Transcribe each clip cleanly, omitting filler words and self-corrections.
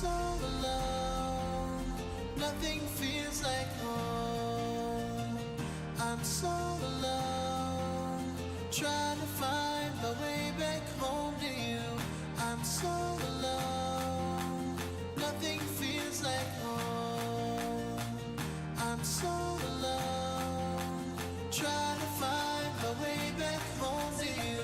so alone, nothing feels like home. I'm so alone, trying to find my way back home to you. I'm so alone, nothing feels like home. I'm so alone, trying to find my way back home to you.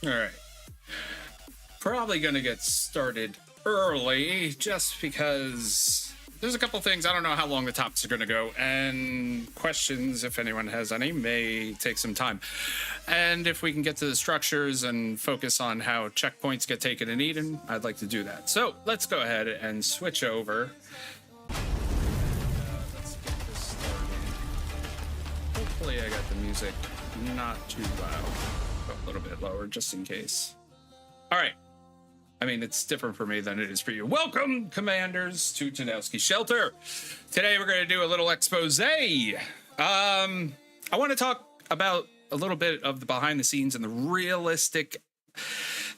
All right. Probably going to get started early just because there's a couple things. I don't know how long the topics are going to go, and questions, if anyone has any, may take some time. And if we can get to the structures and focus on how checkpoints get taken in Eden, I'd like to do that. So let's go ahead and switch over. Let's get this started. Hopefully I got the music not too loud. A little bit lower just in case. All right. I mean, it's different for me than it is for you. Welcome, Commanders, to Tadowski Shelter. Today we're going to do a little expose. I want to talk about a little bit of the behind the scenes and the realistic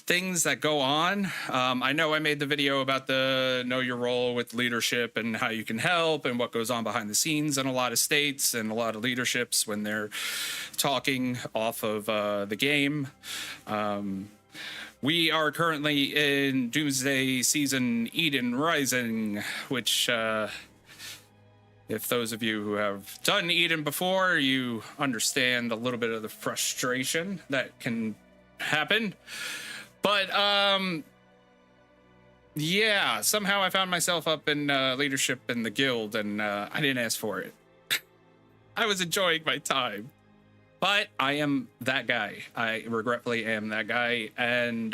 things that go on. I know I made the video about the know your role with leadership and how you can help and what goes on behind the scenes in a lot of states and a lot of leaderships when they're talking off of the game. We are currently in Doomsday Season Eden Rising, which if those of you who have done Eden before, you understand a little bit of the frustration that can happen. But yeah, somehow I found myself up in leadership in the guild, and I didn't ask for it. I was enjoying my time, but I am that guy. I regretfully am that guy, and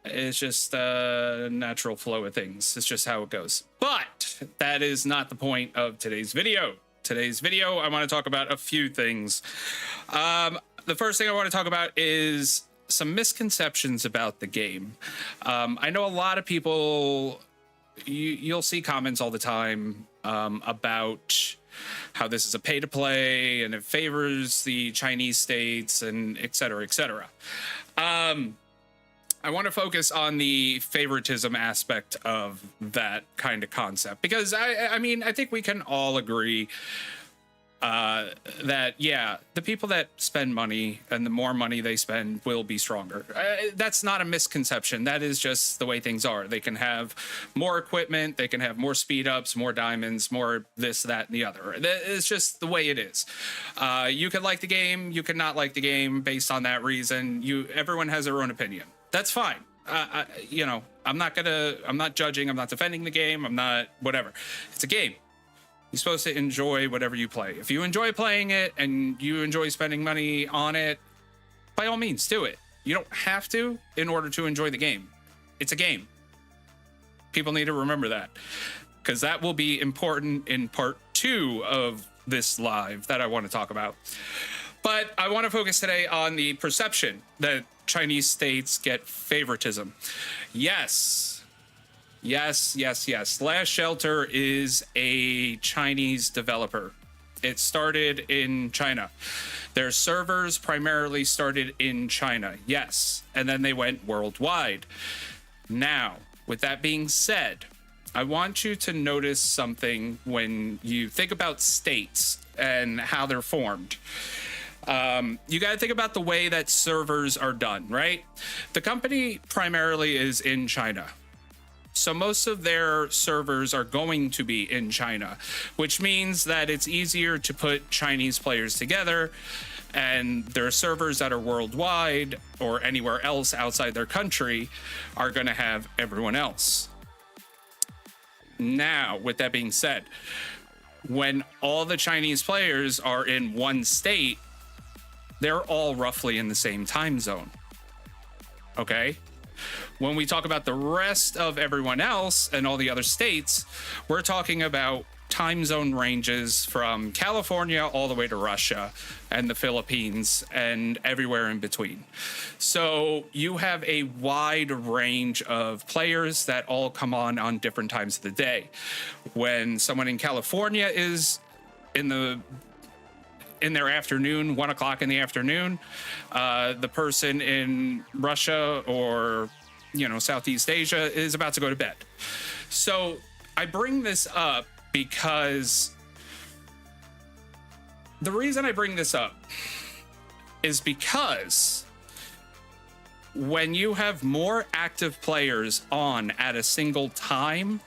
it's just a natural flow of things. It's just how it goes. But that is not the point of today's video. Today's video, I want to talk about a few things. The first thing I want to talk about is some misconceptions about the game. I know a lot of people, you'll see comments all the time about how this is a pay to play and it favors the Chinese states and et cetera, et cetera. I want to focus on the favoritism aspect of that kind of concept, because I mean, I think we can all agree that, yeah, the people that spend money and the more money they spend will be stronger. That's not a misconception. That is just the way things are. They can have more equipment, they can have more speed ups, more diamonds, more this, that, and the other. It's just the way it is. You can like the game, you can not like the game based on that reason. Everyone has their own opinion. That's fine. You know, I'm not judging, I'm not defending the game, I'm not whatever. It's a game. You're supposed to enjoy whatever you play. If you enjoy playing it and you enjoy spending money on it, by all means, do it. You don't have to in order to enjoy the game. It's a game. People need to remember that, because that will be important in part 2 of this live that I want to talk about. But I want to focus today on the perception that Chinese states get favoritism. Yes. Last Shelter is a Chinese developer. It started in China. Their servers primarily started in China, yes, and then they went worldwide. Now, with that being said, I want you to notice something when you think about states and how they're formed. You got to think about the way that servers are done, right? The company primarily is in China. So most of their servers are going to be in China, which means that it's easier to put Chinese players together, and their servers that are worldwide or anywhere else outside their country are going to have everyone else. Now, with that being said, when all the Chinese players are in one state, they're all roughly in the same time zone. Okay? When we talk about the rest of everyone else and all the other states, we're talking about time zone ranges from California all the way to Russia and the Philippines and everywhere in between. So you have a wide range of players that all come on different times of the day. When someone in California is in their afternoon, 1 o'clock in the afternoon, the person in Russia or, you know, Southeast Asia is about to go to bed. So I bring this up because the reason I bring this up is because when you have more active players on at a single time,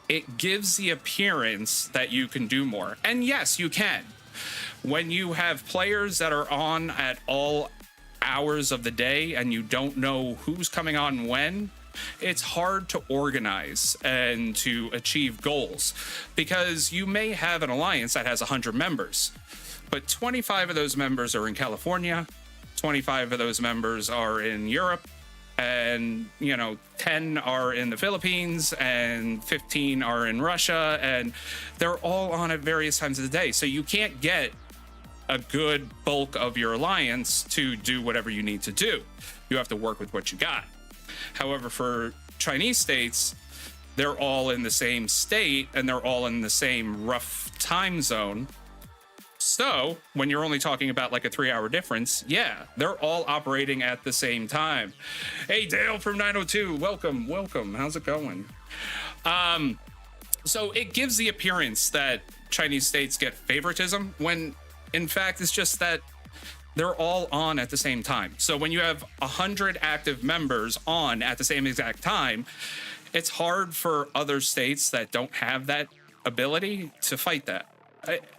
it gives the appearance that you can do more. And yes, you can. When you have players that are on at all hours of the day and you don't know who's coming on when, it's hard to organize and to achieve goals, because you may have an alliance that has 100 members, but 25 of those members are in California, 25 of those members are in Europe, and 10 are in the Philippines and 15 are in Russia, and they're all on at various times of the day. So you can't get a good bulk of your alliance to do whatever you need to do. You have to work with what you got. However, for Chinese states, they're all in the same state and they're all in the same rough time zone. So when you're only talking about like a 3-hour difference, yeah, they're all operating at the same time. Hey, Dale from 902, welcome. How's it going? So it gives the appearance that Chinese states get favoritism when in fact it's just that they're all on at the same time. So when you have 100 active members on at the same exact time, it's hard for other states that don't have that ability to fight that.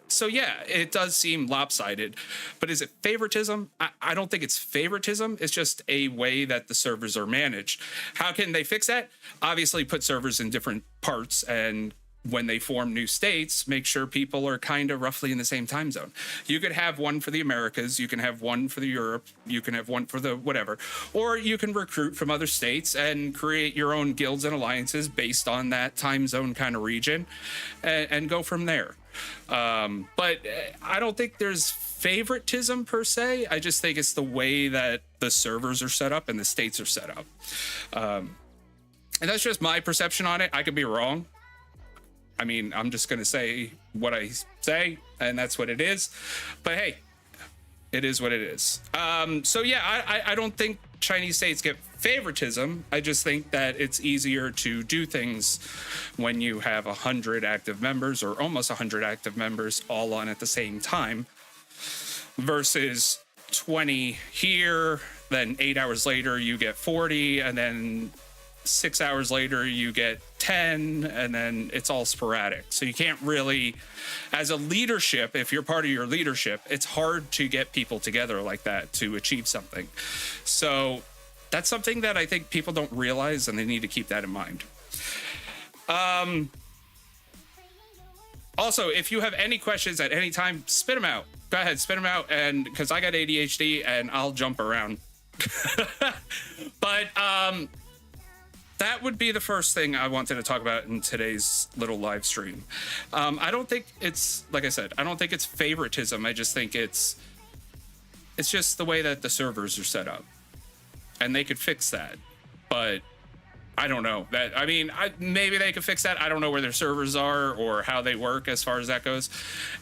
So yeah, it does seem lopsided, but is it favoritism? I don't think it's favoritism. It's just a way that the servers are managed. How can they fix that? Obviously put servers in different parts, and when they form new states, make sure people are kind of roughly in the same time zone. You could have one for the Americas, you can have one for the Europe, you can have one for the whatever, or you can recruit from other states and create your own guilds and alliances based on that time zone kind of region and go from there. But I don't think there's favoritism per se. I just think it's the way that the servers are set up and the states are set up. And that's just my perception on it. I could be wrong. I mean, I'm just going to say what I say, and that's what it is. But hey, it is what it is. So yeah, I don't think Chinese states get favoritism. I just think that it's easier to do things when you have 100 active members or almost 100 active members all on at the same time versus 20 here, then 8 hours later you get 40, and then 6 hours later you get 10, and then it's all sporadic. So you can't really, as a leadership, if you're part of your leadership, it's hard to get people together like that to achieve something. So that's something that I think people don't realize, and they need to keep that in mind. Also, if you have any questions at any time, spit them out. Go ahead, spit them out, and because I got ADHD and I'll jump around. But that would be the first thing I wanted to talk about in today's little live stream. I don't think it's, like I said, I don't think it's favoritism. I just think it's just the way that the servers are set up, and they could fix that. But I don't know that. I mean, maybe they could fix that. I don't know where their servers are or how they work as far as that goes.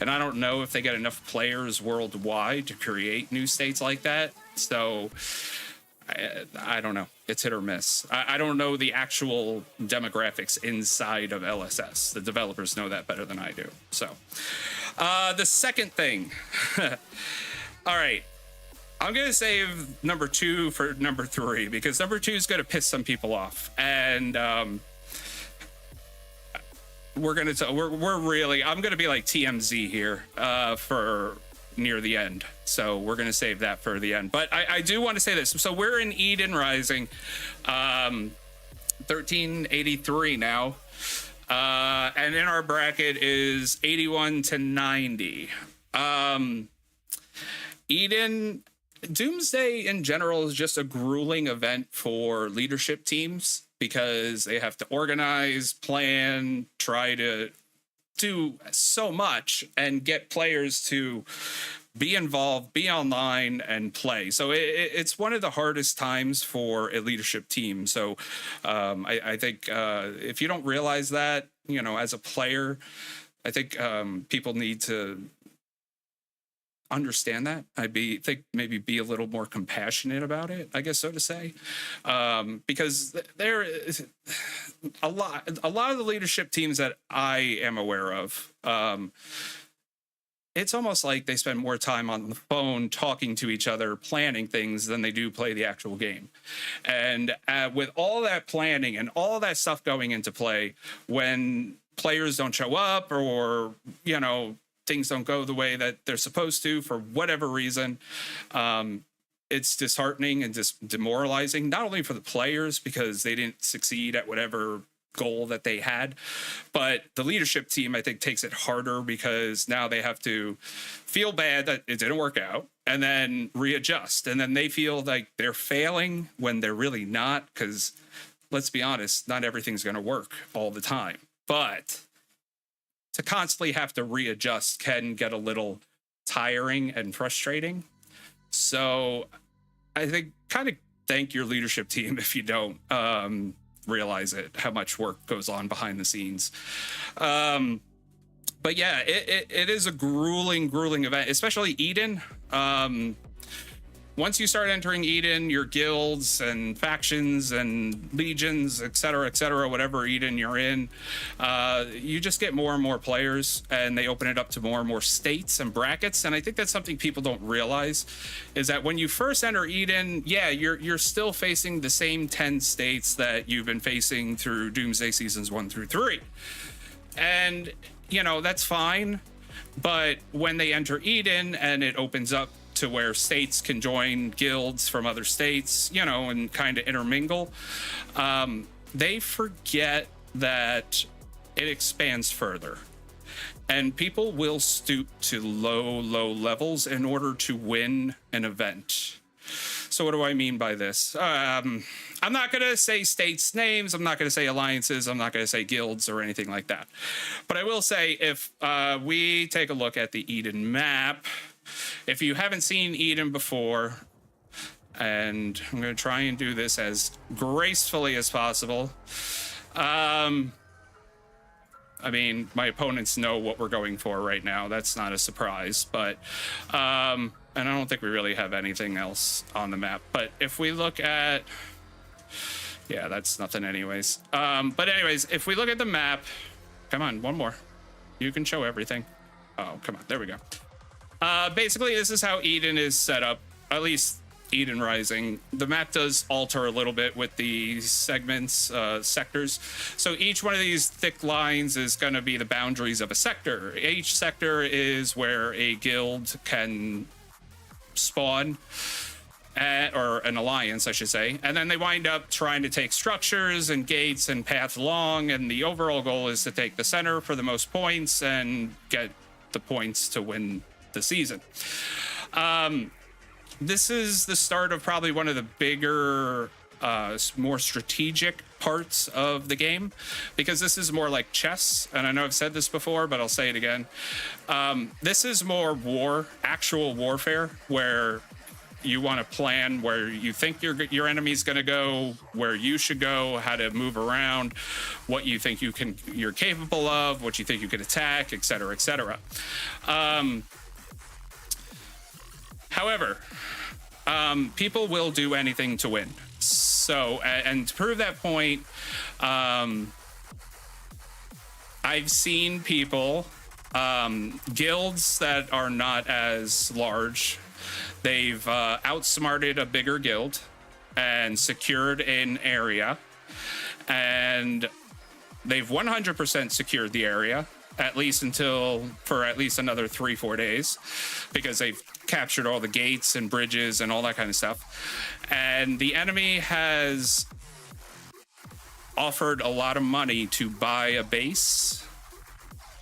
And I don't know if they get enough players worldwide to create new states like that. So I don't know. It's hit or miss. I don't know the actual demographics inside of LSS. The developers know that better than I do. So the second thing. All right. I'm going to save number 2 for number 3, because number 2 is going to piss some people off. And we're going to, I'm going to be like TMZ here for near the end. So we're going to save that for the end. But I do want to say this. So we're in Eden Rising, 1383 now. And in our bracket is 81 to 90. Eden, Doomsday in general is just a grueling event for leadership teams, because they have to organize, plan, try to do so much and get players to be involved, be online, and play. So it's one of the hardest times for a leadership team. So I think if you don't realize that, you know, as a player, I think people need to understand that. Think maybe be a little more compassionate about it, I guess, so to say, because there is a lot of the leadership teams that I am aware of. It's almost like they spend more time on the phone talking to each other, planning things, than they do play the actual game. And with all that planning and all that stuff going into play, when players don't show up, or, you know, things don't go the way that they're supposed to for whatever reason, it's disheartening and just demoralizing, not only for the players because they didn't succeed at whatever goal that they had, but the leadership team, I think, takes it harder, because now they have to feel bad that it didn't work out and then readjust. And then they feel like they're failing when they're really not, because let's be honest, not everything's going to work all the time. But to constantly have to readjust can get a little tiring and frustrating. So I think kind of thank your leadership team if you don't realize it, how much work goes on behind the scenes. But yeah, it is a grueling event, especially Eden. Once you start entering Eden, your guilds and factions and legions, et cetera, whatever Eden you're in, you just get more and more players, and they open it up to more and more states and brackets. And I think that's something people don't realize, is that when you first enter Eden, yeah, you're still facing the same 10 states that you've been facing through Doomsday seasons 1 through 3. And, you know, that's fine. But when they enter Eden and it opens up to where states can join guilds from other states, you know, and kind of intermingle, they forget that it expands further. And people will stoop to low levels in order to win an event. So what do I mean by this? I'm not going to say states' names. I'm not going to say alliances. I'm not going to say guilds or anything like that. But I will say, if we take a look at the Eden map, if you haven't seen Eden before, and I'm going to try and do this as gracefully as possible. I mean, my opponents know what we're going for right now. That's not a surprise, but and I don't think we really have anything else on the map. But if we look at Yeah, that's nothing anyways. But anyways, if we look at the map, come on, one more. You can show everything. Oh, come on, there we go. Basically, this is how Eden is set up, at least Eden Rising. The map does alter a little bit with the segments, sectors. So each one of these thick lines is going to be the boundaries of a sector. Each sector is where a guild can spawn, or an alliance, I should say. And then they wind up trying to take structures and gates and paths along. And the overall goal is to take the center for the most points and get the points to win the season. This is the start of probably one of the bigger, more strategic parts of the game, because this is more like chess. And I know I've said this before, but I'll say it again. This is more war, actual warfare, where you want to plan where you think your enemy's going to go, where you should go, how to move around, what you think you're capable of, what you think you can attack, etc., etc. However, people will do anything to win. So, and to prove that point, I've seen people, guilds that are not as large, they've outsmarted a bigger guild and secured an area, and they've 100% secured the area, at least for at least another 3-4 days, because they've captured all the gates and bridges and all that kind of stuff. And the enemy has offered a lot of money to buy a base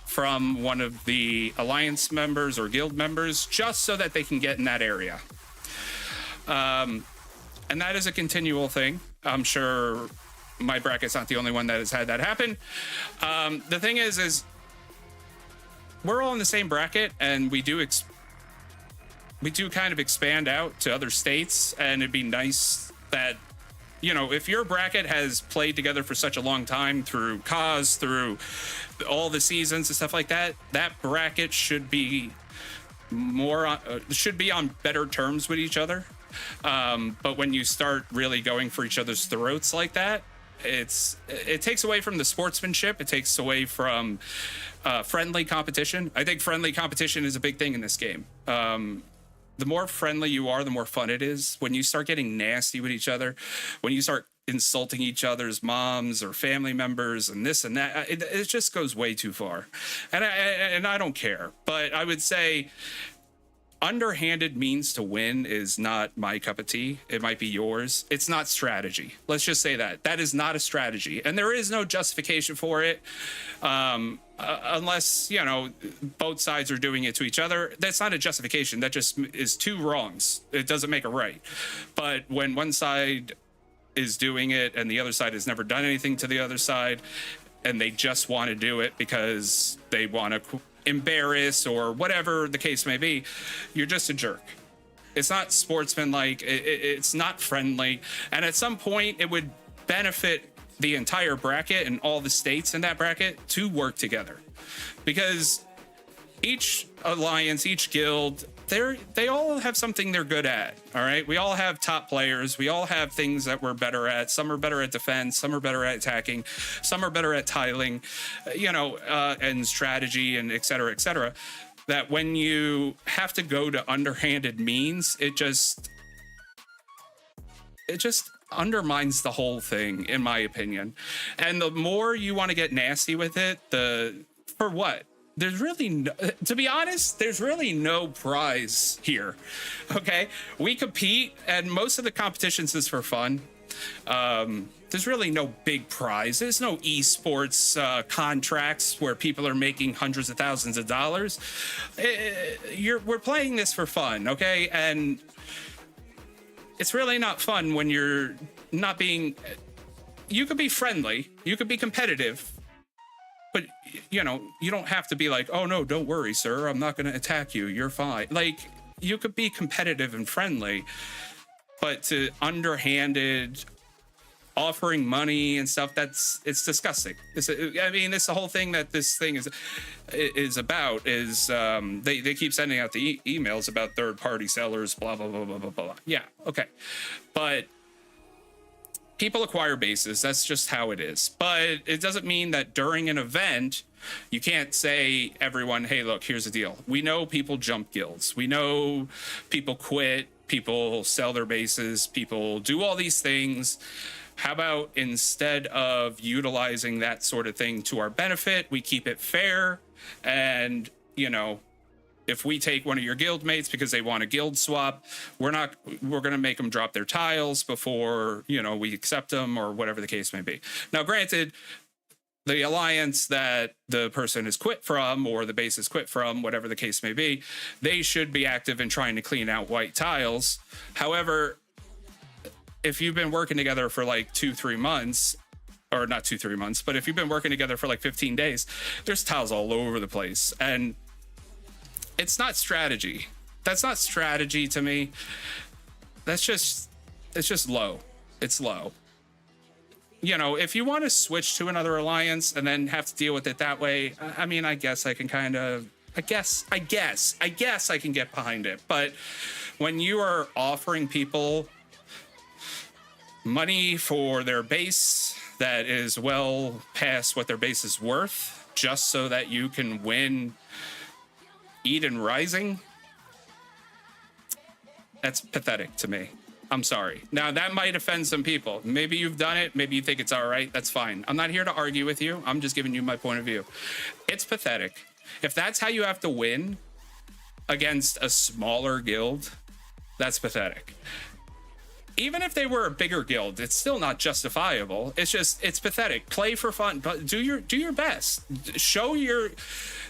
from one of the alliance members or guild members, just so that they can get in that area. And that is a continual thing. I'm sure my bracket's not the only one that has had that happen. The thing is we're all in the same bracket, and we do kind of expand out to other states, and it'd be nice that, you know, if your bracket has played together for such a long time through COS, through all the seasons and stuff like that, that bracket should be on better terms with each other. But when you start really going for each other's throats like that, it takes away from the sportsmanship. It takes away from friendly competition. I think friendly competition is a big thing in this game. The more friendly you are, the more fun it is. When you start getting nasty with each other, when you start insulting each other's moms or family members and this and that, it just goes way too far. And I don't care. But I would say underhanded means to win is not my cup of tea. It might be yours. It's not strategy. Let's just say that is not a strategy, and there is no justification for it, unless, you know, both sides are doing it to each other. That's not a justification. That just is two wrongs. It doesn't make a right. But when one side is doing it and the other side has never done anything to the other side, and they just want to do it because they want to embarrass or whatever the case may be, you're just a jerk. It's not sportsmanlike. It's not friendly. And at some point, it would benefit the entire bracket and all the states in that bracket to work together, because each alliance, each guild, they all have something they're good at. All right, we all have top players. We all have things that we're better at. Some are better at defense. Some are better at attacking. Some are better at tiling, and strategy, and et cetera, et cetera. That when you have to go to underhanded means, it just undermines the whole thing, in my opinion. And the more you want to get nasty with it, for what? There's really to be honest, there's really no prize here. Okay, we compete, and most of the competitions is for fun. There's really no big prize. There's no esports contracts where people are making hundreds of thousands of dollars. We're playing this for fun, okay? And it's really not fun when you're not being. You could be friendly, you could be competitive, but you don't have to be like, oh no, don't worry, sir, I'm not going to attack you, you're fine. Like, you could be competitive and friendly, but to underhanded offering money and stuff, it's disgusting. It's the whole thing that this thing is about is they keep sending out the emails about third-party sellers, blah blah blah blah blah blah. Yeah, okay, but people acquire bases. That's just how it is. But it doesn't mean that during an event, you can't say everyone, hey, look, here's the deal. We know people jump guilds. We know people quit. People sell their bases. People do all these things. How about instead of utilizing that sort of thing to our benefit, we keep it fair? And, you know, if we take one of your guild mates because they want a guild swap, we're going to make them drop their tiles before, you know, we accept them or whatever the case may be. Now, granted, the alliance that the person has quit from or the base has quit from, whatever the case may be, they should be active in trying to clean out white tiles. However, if you've been working together for like 2-3 months, or not 2-3 months, but if you've been working together for like 15 days, there's tiles all over the place. And it's not strategy. That's not strategy to me. It's just low. It's low. You know, if you want to switch to another alliance and then have to deal with it that way, I mean, I guess I can kind of, I guess I can get behind it. But when you are offering people money for their base that is well past what their base is worth, just so that you can win Eden Rising, that's pathetic to me. I'm sorry. Now, that might offend some people. Maybe you've done it. Maybe you think it's all right. That's fine. I'm not here to argue with you. I'm just giving you my point of view. It's pathetic. If that's how you have to win against a smaller guild, that's pathetic. Even if they were a bigger guild, it's still not justifiable. It's pathetic. Play for fun, but do your best. Show your...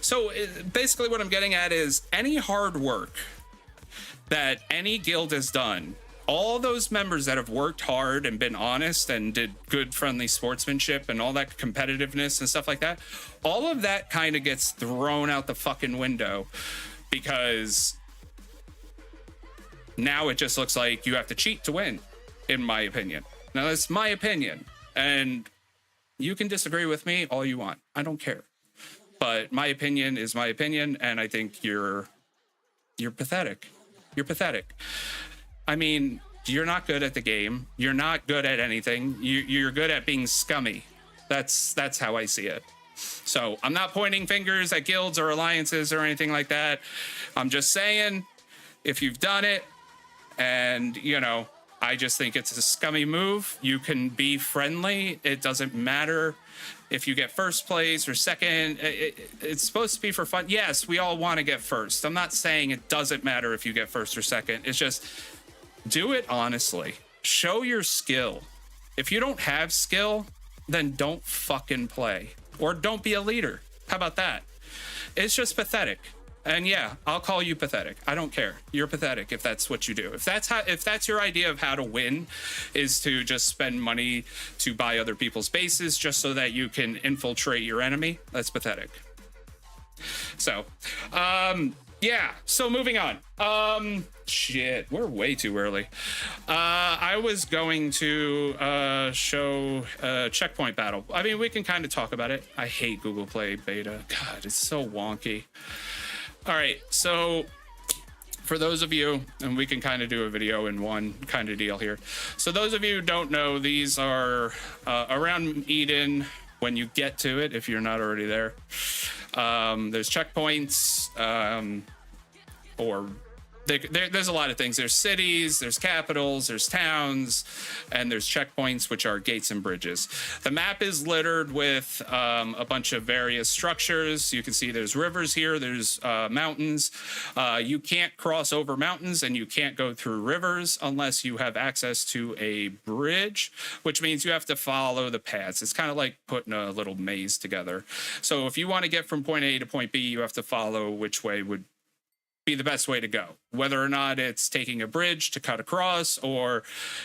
So basically what I'm getting at is any hard work that any guild has done, all those members that have worked hard and been honest and did good friendly sportsmanship and all that competitiveness and stuff like that, all of that kind of gets thrown out the fucking window because now it just looks like you have to cheat to win, in my opinion. Now, that's my opinion, and you can disagree with me all you want. I don't care. But my opinion is my opinion, and I think you're pathetic. You're pathetic. I mean, you're not good at the game. You're not good at anything. You're good at being scummy. That's how I see it. So I'm not pointing fingers at guilds or alliances or anything like that. I'm just saying, if you've done it, and, you know, I just think it's a scummy move. You can be friendly. It doesn't matter if you get first place or second. It's supposed to be for fun. Yes, we all want to get first. I'm not saying it doesn't matter if you get first or second. It's just do it honestly. Show your skill. If you don't have skill, then don't fucking play. Or don't be a leader. How about that? It's just pathetic. And yeah, I'll call you pathetic. I don't care. You're pathetic if that's what you do. If that's your idea of how to win, is to just spend money to buy other people's bases just so that you can infiltrate your enemy, that's pathetic. So, yeah. So moving on. Shit, we're way too early. I was going to show Checkpoint Battle. I mean, we can kind of talk about it. I hate Google Play Beta. God, it's so wonky. All right, so for those of you, and we can kind of do a video in one kind of deal here. So those of you who don't know, these are around Eden when you get to it, if you're not already there. There's checkpoints, or there's a lot of things. There's cities, there's capitals, there's towns, and there's checkpoints, which are gates and bridges. The map is littered with a bunch of various structures. You can see there's rivers here, there's mountains. You can't cross over mountains and you can't go through rivers unless you have access to a bridge, which means you have to follow the paths. It's kind of like putting a little maze together. So if you want to get from point A to point B, you have to follow which way would be the best way to go, whether or not it's taking a bridge to cut across, or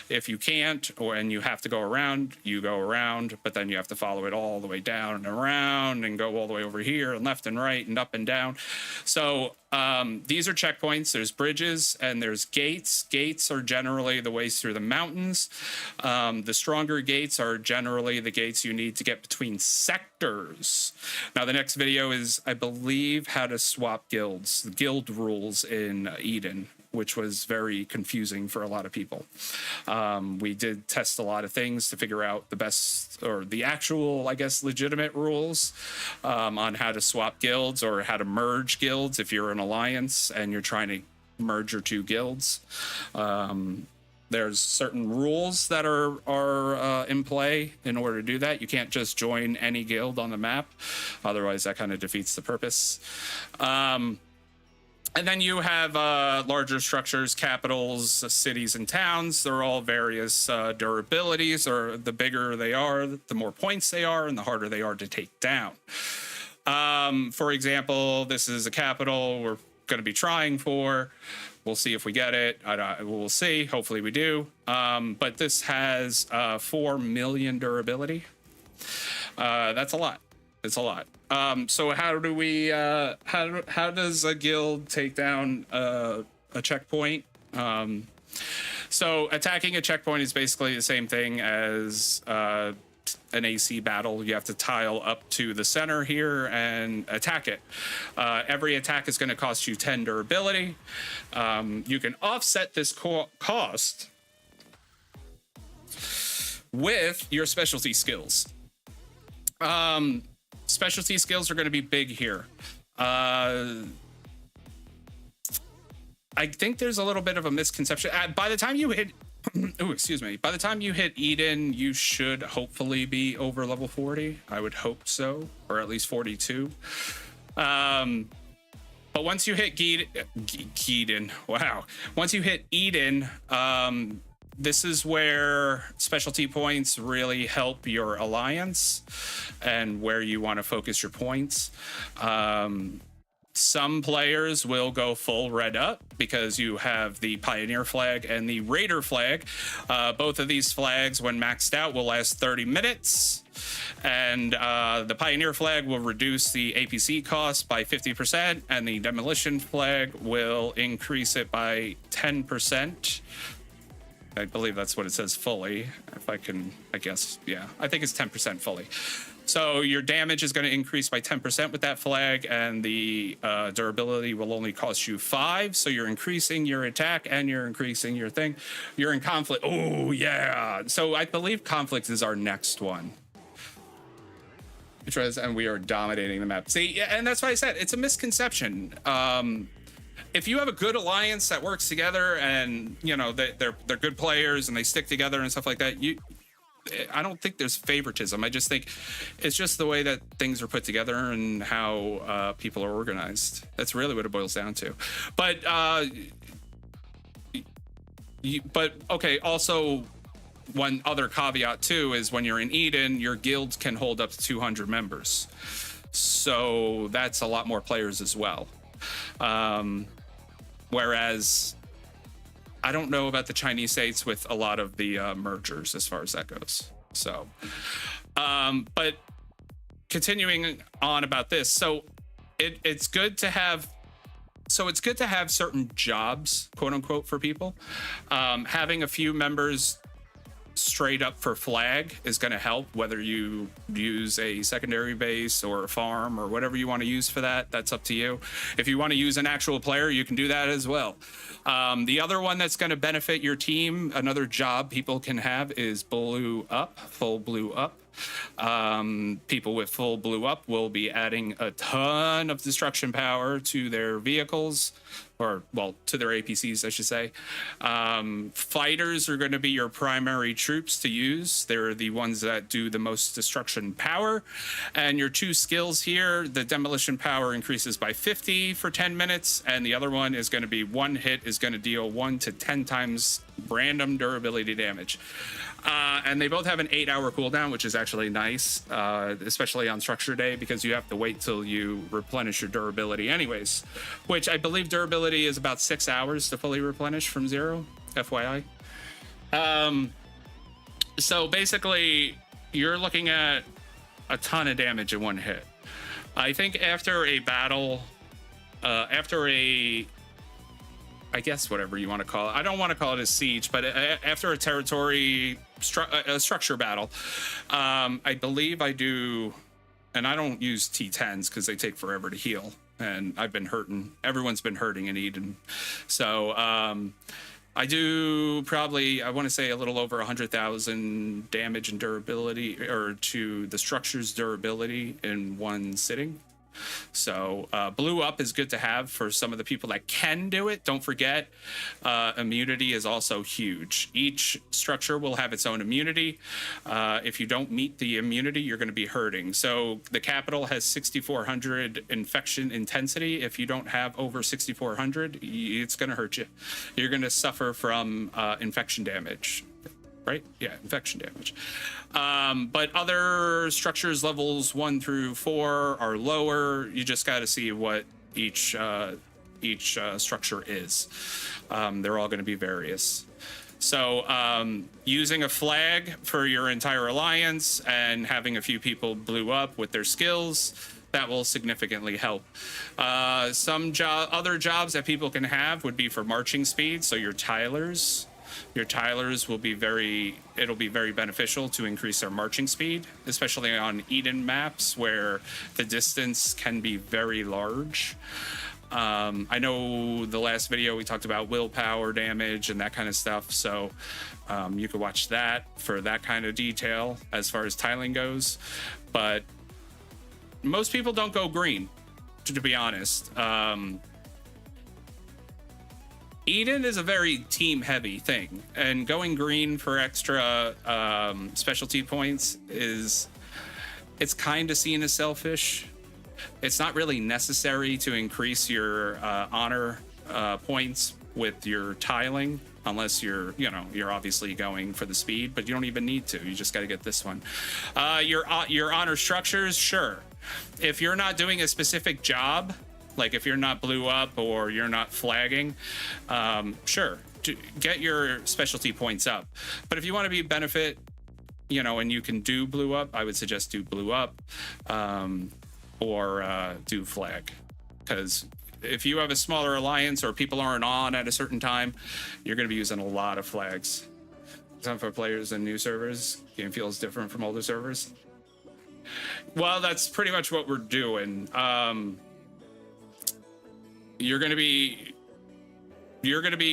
if you can't, and you have to go around, you go around, but then you have to follow it all the way down and around and go all the way over here and left and right and up and down. So these are checkpoints. There's bridges and there's gates. Gates are generally the ways through the mountains. The stronger gates are generally the gates you need to get between sectors. Now, the next video is, I believe, how to swap guilds, the guild rules in Eden. which was very confusing for a lot of people. We did test a lot of things to figure out the best or the actual, I guess, legitimate rules on how to swap guilds or how to merge guilds if you're an alliance and you're trying to merge your two guilds. There's certain rules that are in play in order to do that. You can't just join any guild on the map, otherwise that kind of defeats the purpose. And then you have larger structures, capitals, cities, and towns. They're all various durabilities, or the bigger they are, the more points they are, and the harder they are to take down. For example, this is a capital we're going to be trying for. We'll see if we get it. We'll see. Hopefully we do. But this has 4 million durability. That's a lot. It's a lot. So how do we? How does a guild take down a checkpoint? So attacking a checkpoint is basically the same thing as an AC battle. You have to tile up to the center here and attack it. Every attack is going to cost you 10 durability. You can offset this cost with your specialty skills. Specialty skills are going to be big here. I think there's a little bit of a misconception. By the time you hit by the time you hit Eden, you should hopefully be over level 40. I would hope so, or at least 42. But once you hit Eden, wow. Once you hit Eden, this is where specialty points really help your alliance and where you want to focus your points. Some players will go full red up because you have the Pioneer flag and the Raider flag. Both of these flags, when maxed out, will last 30 minutes. And the Pioneer flag will reduce the APC cost by 50%, and the Demolition flag will increase it by 10%. I believe that's what it says fully. If I can, I guess, yeah. I think it's 10% fully. So your damage is going to increase by 10% with that flag, and the durability will only cost you 5. So you're increasing your attack and you're increasing your thing. You're in conflict. Oh, yeah. So I believe conflict is our next one. And we are dominating the map. See, yeah, and that's why I said it's a misconception. If you have a good alliance that works together and, you know, they're good players and they stick together and stuff like that, I don't think there's favoritism. I just think it's just the way that things are put together and how people are organized. That's really what it boils down to. But okay, also one other caveat too is when you're in Eden, your guild can hold up to 200 members. So that's a lot more players as well. Whereas I don't know about the Chinese states with a lot of the mergers as far as that goes. So, but continuing on about this, so it's good to have. So it's good to have certain jobs, quote unquote, for people. Having a few members straight up for flag is going to help, whether you use a secondary base or a farm or whatever you want to use for that. That's up to you. If you want to use an actual player, you can do that as well. The other one that's going to benefit your team, another job people can have, is blue up, full blue up. People with full blue up will be adding a ton of destruction power to their vehicles, or well, to their APCs, I should say. Fighters are going to be your primary troops to use. They're the ones that do the most destruction power. And your two skills here, the demolition power increases by 50 for 10 minutes, and the other one is going to be one hit is going to deal 1 to 10 times random durability damage. And they both have an 8-hour cooldown, which is actually nice, especially on structure day, because you have to wait till you replenish your durability anyways, which I believe durability is about 6 hours to fully replenish from 0, FYI. So basically, you're looking at a ton of damage in one hit. I think after a battle, I guess whatever you want to call it. I don't want to call it a siege, but after a territory structure battle, I believe I do, and I don't use T10s because they take forever to heal. and I've been hurting. Everyone's been hurting in Eden. So I do probably, I want to say a little over 100,000 damage and durability, or to the structure's durability in one sitting. So blue up is good to have for some of the people that can do it. Don't forget, immunity is also huge. Each structure will have its own immunity. If you don't meet the immunity, you're going to be hurting. So the Capitol has 6,400 infection intensity. If you don't have over 6,400, it's going to hurt you. You're going to suffer from infection damage. Right? Yeah, infection damage. But other structures, levels 1 through 4, are lower. You just got to see what each structure is. They're all going to be various. So using a flag for your entire alliance and having a few people blue up with their skills, that will significantly help. Some other jobs that people can have would be for marching speed. So your tilers. Your tilers will be it'll be very beneficial to increase their marching speed, especially on Eden maps where the distance can be very large. I know the last video we talked about willpower damage and that kind of stuff, so you could watch that for that kind of detail as far as tiling goes. But most people don't go green, to be honest. Eden is a very team-heavy thing, and going green for extra specialty points it's kind of seen as selfish. It's not really necessary to increase your honor points with your tiling, unless you're obviously going for the speed, but you don't even need to. You just got to get this one. Your honor structures, sure. If you're not doing a specific job, like if you're not blue up or you're not flagging, sure, get your specialty points up. But if you want to be benefit, and you can do blue up, I would suggest do blue up or do flag. Because if you have a smaller alliance or people aren't on at a certain time, you're going to be using a lot of flags. Some for players in new servers, game feels different from older servers. Well, that's pretty much what we're doing. You're going to be,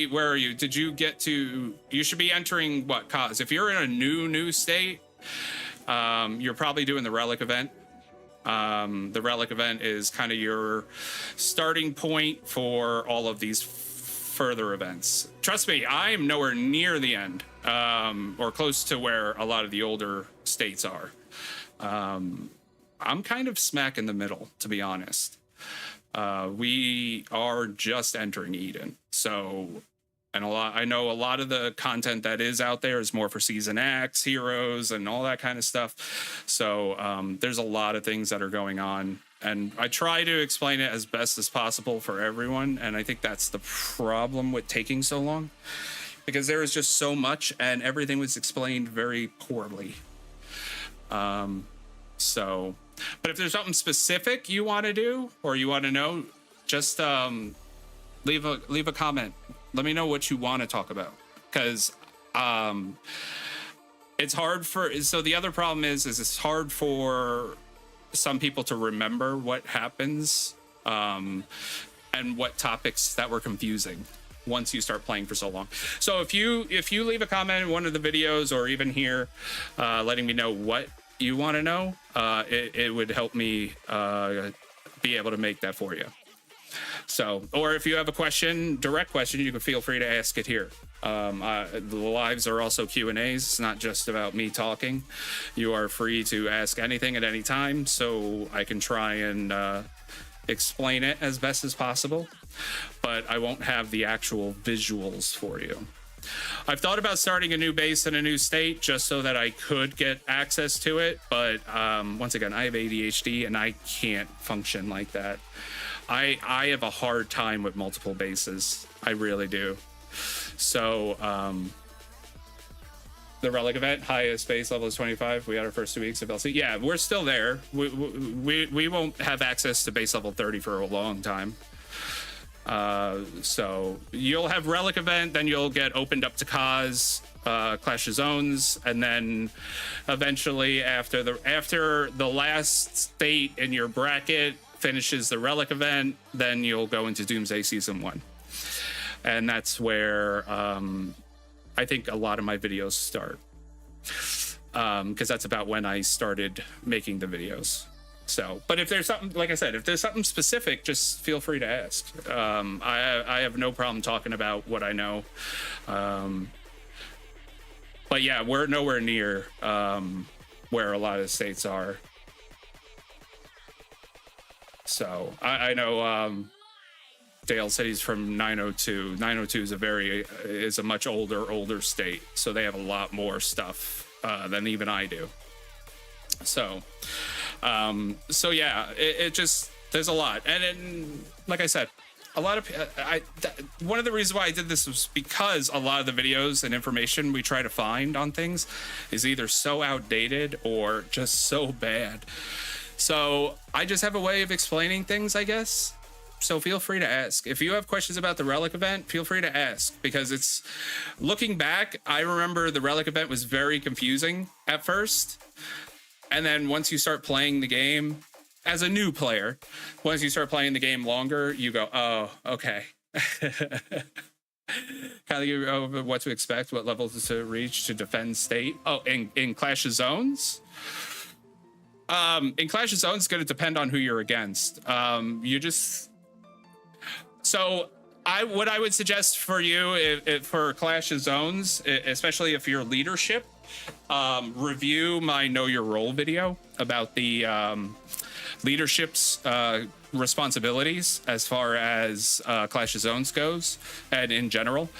where are you? Did you get to, you should be entering what cause? If you're in a new state, you're probably doing the relic event. The relic event is kind of your starting point for all of these further events. Trust me, I am nowhere near the end, or close to where a lot of the older states are. I'm kind of smack in the middle, to be honest. We are just entering Eden, so, and I know a lot of the content that is out there is more for season X, heroes, and all that kind of stuff. So there's a lot of things that are going on, and I try to explain it as best as possible for everyone. And I think that's the problem with taking so long, because there is just so much, and everything was explained very poorly. So. But if there's something specific you want to do or you want to know, just leave a comment. Let me know what you want to talk about, because it's hard so the other problem is it's hard for some people to remember what happens and what topics that were confusing once you start playing for so long. So if you leave a comment in one of the videos or even here letting me know what you want to know, it would help me be able to make that for you. So, or if you have a direct question, you can feel free to ask it here. The lives are also Q&As. It's not just about me talking. You are free to ask anything at any time, so I can try and explain it as best as possible, but I won't have the actual visuals for you. I've thought about starting a new base in a new state just so that I could get access to it, but once again, I have ADHD and I can't function like that. I have a hard time with multiple bases. I really do. So the relic event, highest base level is 25. We had our first 2 weeks of LC. Yeah, we're still there. We won't have access to base level 30 for a long time. So you'll have relic event, then you'll get opened up to cause, Clash of Zones, and then eventually after the last state in your bracket finishes the Relic event, then you'll go into Doomsday Season 1. And that's where I think a lot of my videos start. Because that's about when I started making the videos. So, but if there's something, like I said, if there's something specific, just feel free to ask. I have no problem talking about what I know. But yeah, we're nowhere near where a lot of states are. So I know Dale said he's from 902. 902 is a much older state, so they have a lot more stuff than even I do. So yeah, it just, there's a lot. And then, like I said, a lot of one of the reasons why I did this was because a lot of the videos and information we try to find on things is either so outdated or just so bad. So I just have a way of explaining things, I guess. So feel free to ask. If you have questions about the Relic event, feel free to ask, because it's, looking back, I remember the Relic event was very confusing at first. And then once you start playing the game as a new player, once you start playing the game longer, you go, oh, okay. Kind of give you what to expect, what levels to reach to defend state. Oh, in Clash of Zones? In Clash of Zones, it's going to depend on who you're against. So what I would suggest for you, if for Clash of Zones, especially if you're leadership, review my Know Your Role video about the leadership's responsibilities as far as Clash of Zones goes, and in general.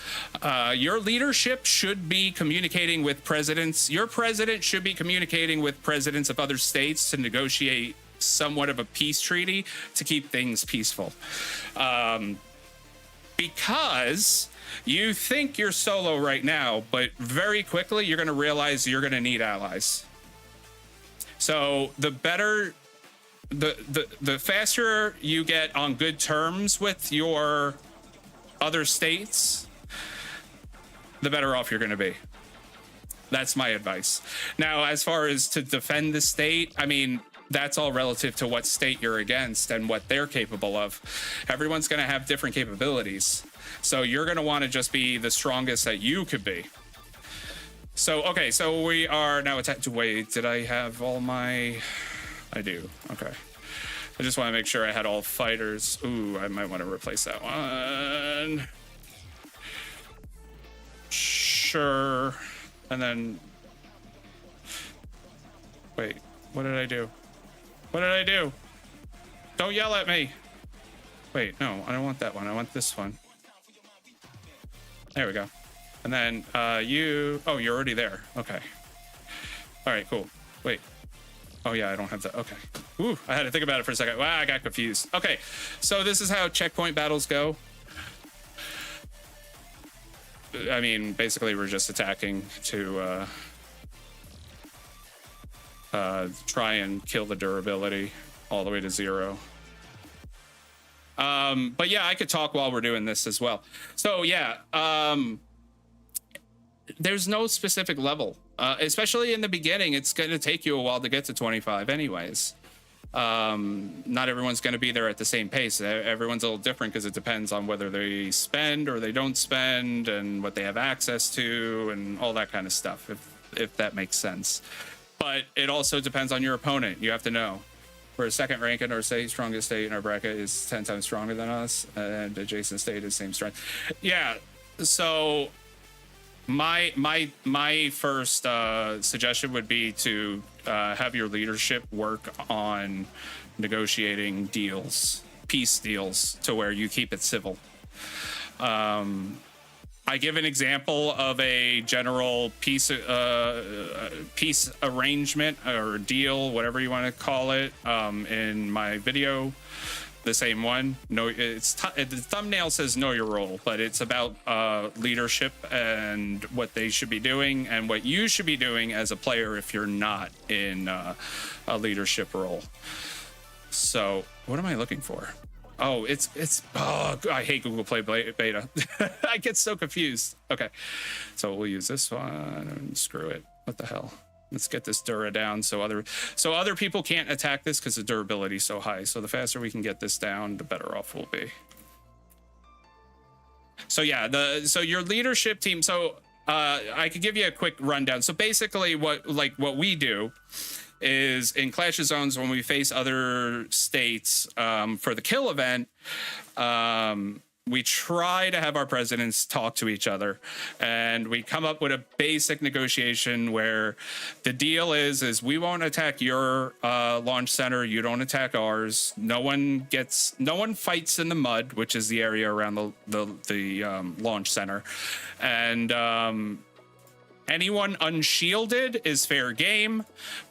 Your leadership should be communicating with presidents. Your president should be communicating with presidents of other states to negotiate somewhat of a peace treaty to keep things peaceful. Because you think you're solo right now, but very quickly you're going to realize you're going to need allies. So the better, the faster you get on good terms with your other states, the better off you're going to be. That's my advice. Now, as far as to defend the state, I mean, that's all relative to what state you're against and what they're capable of. Everyone's going to have different capabilities. So you're going to want to just be the strongest that you could be. So, okay, so we are now attacked. Wait, did I have all my... I do. Okay. I just want to make sure I had all fighters. Ooh, I might want to replace that one. Sure. And then... Wait, what did I do? What did I do? Don't yell at me. Wait, no, I don't want that one. I want this one. There we go. And then you... Oh, you're already there. Okay. All right, cool. Wait. Oh, yeah, I don't have that. Okay. Ooh, I had to think about it for a second. Wow, I got confused. Okay, so this is how checkpoint battles go. I mean, basically, we're just attacking to... try and kill the durability all the way to 0. But yeah, I could talk while we're doing this as well. So yeah, there's no specific level, especially in the beginning. It's going to take you a while to get to 25 anyways. Not everyone's going to be there at the same pace. Everyone's a little different because it depends on whether they spend or they don't spend and what they have access to and all that kind of stuff, if that makes sense. But it also depends on your opponent. You have to know. We're a second rank in our state. Strongest state in our bracket is 10 times stronger than us, and adjacent state is same strength. Yeah. So my first suggestion would be to have your leadership work on negotiating deals, peace deals, to where you keep it civil. I give an example of a general peace arrangement or deal, whatever you want to call it, in my video, the same one. No, the thumbnail says "Know Your Role," but it's about leadership and what they should be doing and what you should be doing as a player if you're not in a leadership role. So, what am I looking for? Oh, oh, I hate Google Play Beta. I get so confused. Okay, so we'll use this one and screw it. What the hell? Let's get this Dura down so other people can't attack this because the durability is so high. So the faster we can get this down, the better off we'll be. So yeah, so your leadership team. So I could give you a quick rundown. So basically, what we do is in Clash of Zones when we face other states for the kill event. We try to have our presidents talk to each other, and we come up with a basic negotiation where the deal is we won't attack your launch center, you don't attack ours. No one fights in the mud, which is the area around the launch center, and anyone unshielded is fair game,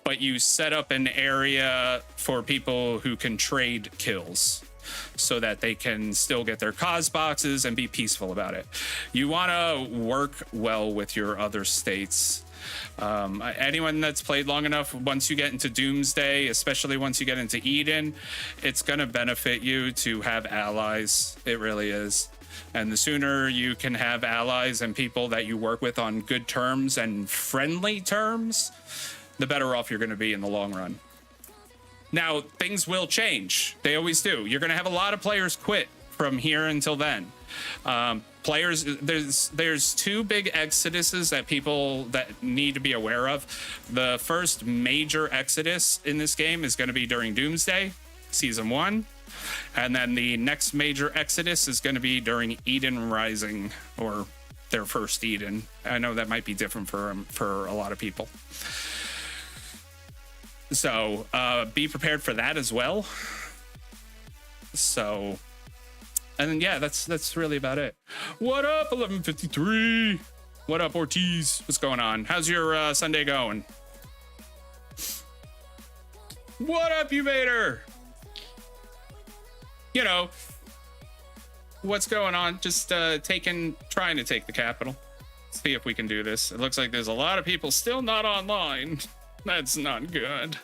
but you set up an area for people who can trade kills, so that they can still get their cause boxes and be peaceful about it. You want to work well with your other states. Anyone that's played long enough, once you get into Doomsday, especially once you get into Eden, it's going to benefit you to have allies. It really is. And the sooner you can have allies and people that you work with on good terms and friendly terms, the better off you're going to be in the long run. Now, things will change. They always do. You're going to have a lot of players quit from here until then. There's two big exoduses that people that need to be aware of. The first major exodus in this game is going to be during Doomsday, Season 1. And then the next major exodus is going to be during Eden Rising, or their first Eden. I know that might be different for a lot of people. So be prepared for that as well. So, and then yeah, that's really about it. What up, 1153? What up, Ortiz? What's going on? How's your Sunday going? What up, you Vader? You know, what's going on? Just trying to take the capital. See if we can do this. It looks like there's a lot of people still not online. That's not good.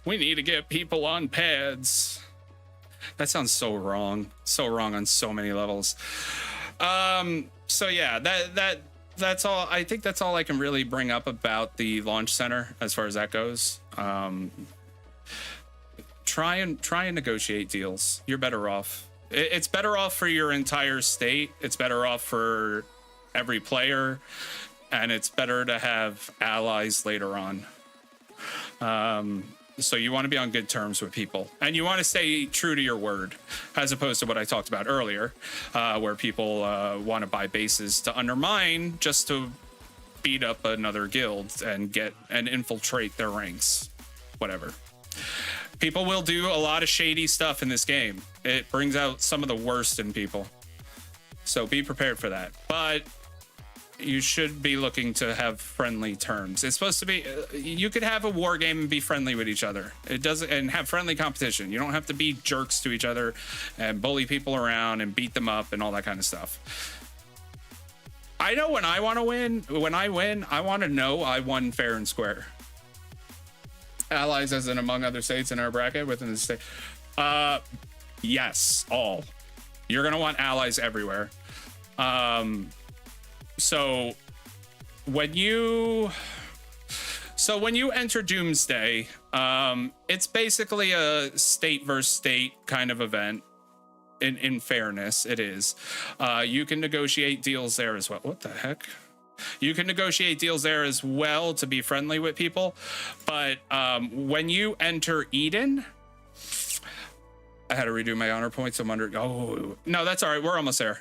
We need to get people on pads. That sounds so wrong. So wrong on so many levels. So yeah, that's all. I think that's all I can really bring up about the launch center as far as that goes. Try and negotiate deals. You're better off. It's better off for your entire state. It's better off for every player. And it's better to have allies later on. So you want to be on good terms with people, and you want to stay true to your word, as opposed to what I talked about earlier, where people want to buy bases to undermine just to beat up another guild and infiltrate their ranks, whatever. People will do a lot of shady stuff in this game. It brings out some of the worst in people. So be prepared for that. But you should be looking to have friendly terms. It's supposed to be, you could have a war game and be friendly with each other. It doesn't, and have friendly competition. You don't have to be jerks to each other and bully people around and beat them up and all that kind of stuff. I know when I want to win, I want to know I won fair and square. Allies as in among other states in our bracket within the state. Yes, all. You're going to want allies everywhere. So when you enter Doomsday, it's basically a state versus state kind of event. In fairness, it is. You can negotiate deals there as well. What the heck? You can negotiate deals there as well to be friendly with people. But when you enter Eden, I had to redo my honor points. I'm under. Oh, no, that's all right. We're almost there.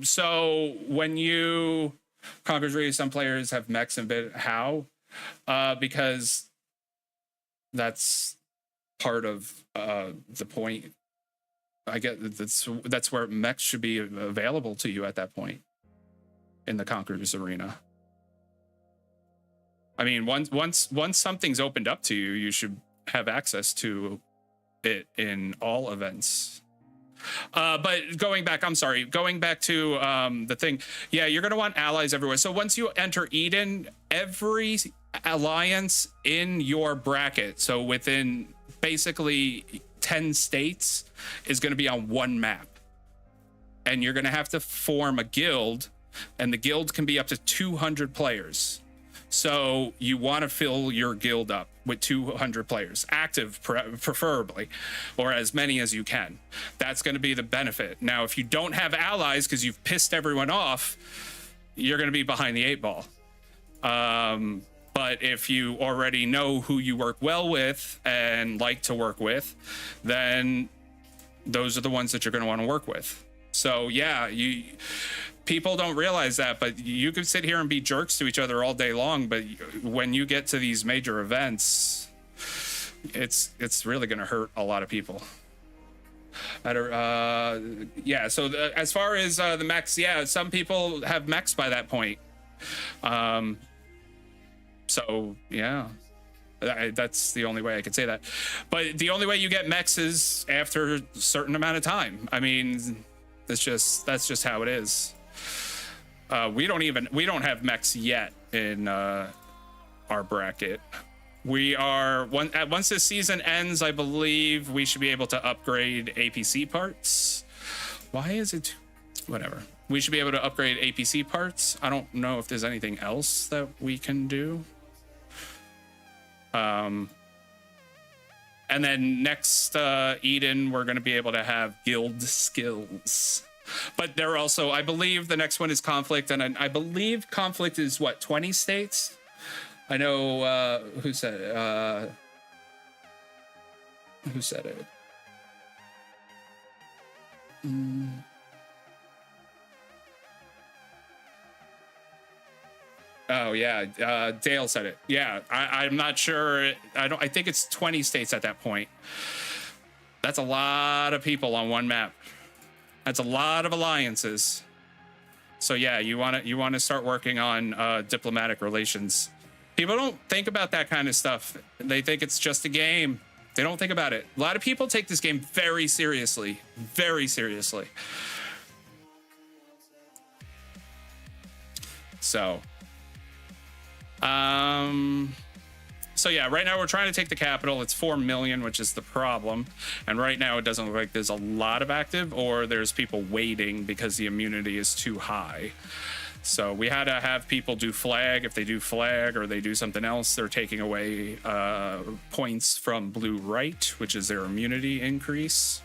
So when you Conqueror's Reef, some players have mechs and bit how, because that's part of the point. I get that's where mechs should be available to you at that point in the Conqueror's arena. I mean, once something's opened up to you, you should have access to it in all events. But going back to the thing, yeah, you're going to want allies everywhere. So once you enter Eden, every alliance in your bracket, so within basically 10 states, is going to be on one map. And you're going to have to form a guild, and the guild can be up to 200 players. So you want to fill your guild up with 200 players, active preferably, or as many as you can. That's going to be the benefit. Now, if you don't have allies because you've pissed everyone off, you're going to be behind the 8 ball. But if you already know who you work well with and like to work with, then those are the ones that you're going to want to work with. So yeah, people don't realize that, but you could sit here and be jerks to each other all day long, but when you get to these major events, it's really going to hurt a lot of people. Yeah, so as far as the mechs, yeah, some people have mechs by that point. So yeah, that's the only way I could say that. But the only way you get mechs is after a certain amount of time. I mean, that's just how it is. We don't have mechs yet in our bracket. We are once this season ends, I believe we should be able to upgrade APC parts. Why is it? Whatever. We should be able to upgrade APC parts. I don't know if there's anything else that we can do. And then next Eden, we're going to be able to have guild skills. But they're also, I believe the next one is conflict, and I believe conflict is what, 20 states? I know who said it? Who said it? Oh yeah, Dale said it. Yeah, I'm not sure. I think it's 20 states at that point. That's a lot of people on one map. That's a lot of alliances. So yeah, you want to start working on diplomatic relations. People don't think about that kind of stuff. They think it's just a game. They don't think about it. A lot of people take this game very seriously, very seriously. So yeah, right now we're trying to take the capital. It's 4 million, which is the problem. And right now it doesn't look like there's a lot of active, or there's people waiting because the immunity is too high. So we had to have people do flag. If they do flag or they do something else, they're taking away points from blue right, which is their immunity increase.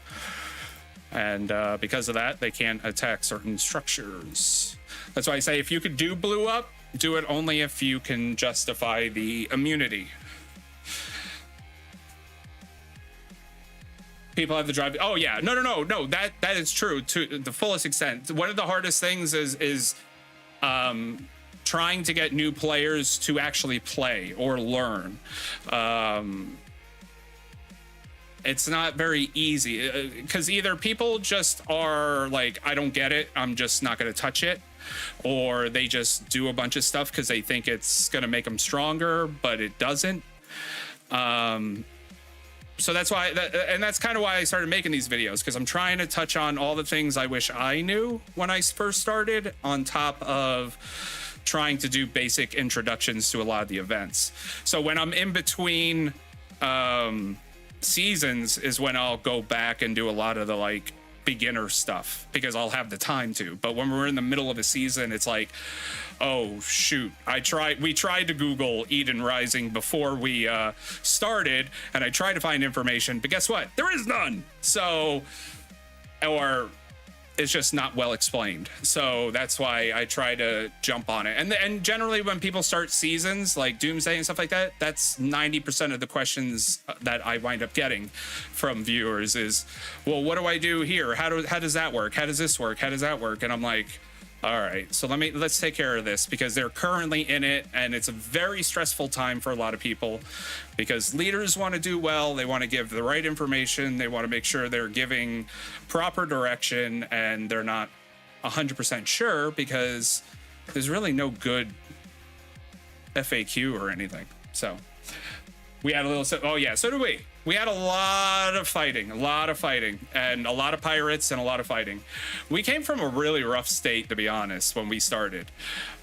And because of that, they can't attack certain structures. That's why I say if you could do blue up, do it only if you can justify the immunity. People have the drive. Oh yeah, no. That is true to the fullest extent. One of the hardest things is trying to get new players to actually play or learn. It's not very easy because either people just are like, I don't get it, I'm just not going to touch it, or they just do a bunch of stuff because they think it's going to make them stronger, but it doesn't. So that's why, and that's kind of why I started making these videos, because I'm trying to touch on all the things I wish I knew when I first started, on top of trying to do basic introductions to a lot of the events. So when I'm in between seasons is when I'll go back and do a lot of the like beginner stuff, because I'll have the time to. But when we're in the middle of a season, it's like, oh shoot, we tried to Google Eden Rising before we started, and I tried to find information, but guess what? There is none. So, or it's just not well explained. So that's why I try to jump on it. And generally when people start seasons like Doomsday and stuff like that, that's 90% of the questions that I wind up getting from viewers is, well, what do I do here? How does that work? How does this work? How does that work? And I'm like, all right, so let's take care of this, because they're currently in it, and it's a very stressful time for a lot of people, because leaders want to do well, they want to give the right information, they want to make sure they're giving proper direction, and they're not 100% sure because there's really no good FAQ or anything. So we had a little, oh yeah, so did we. We had a lot of fighting, and a lot of pirates and a lot of fighting. We came from a really rough state, to be honest, when we started.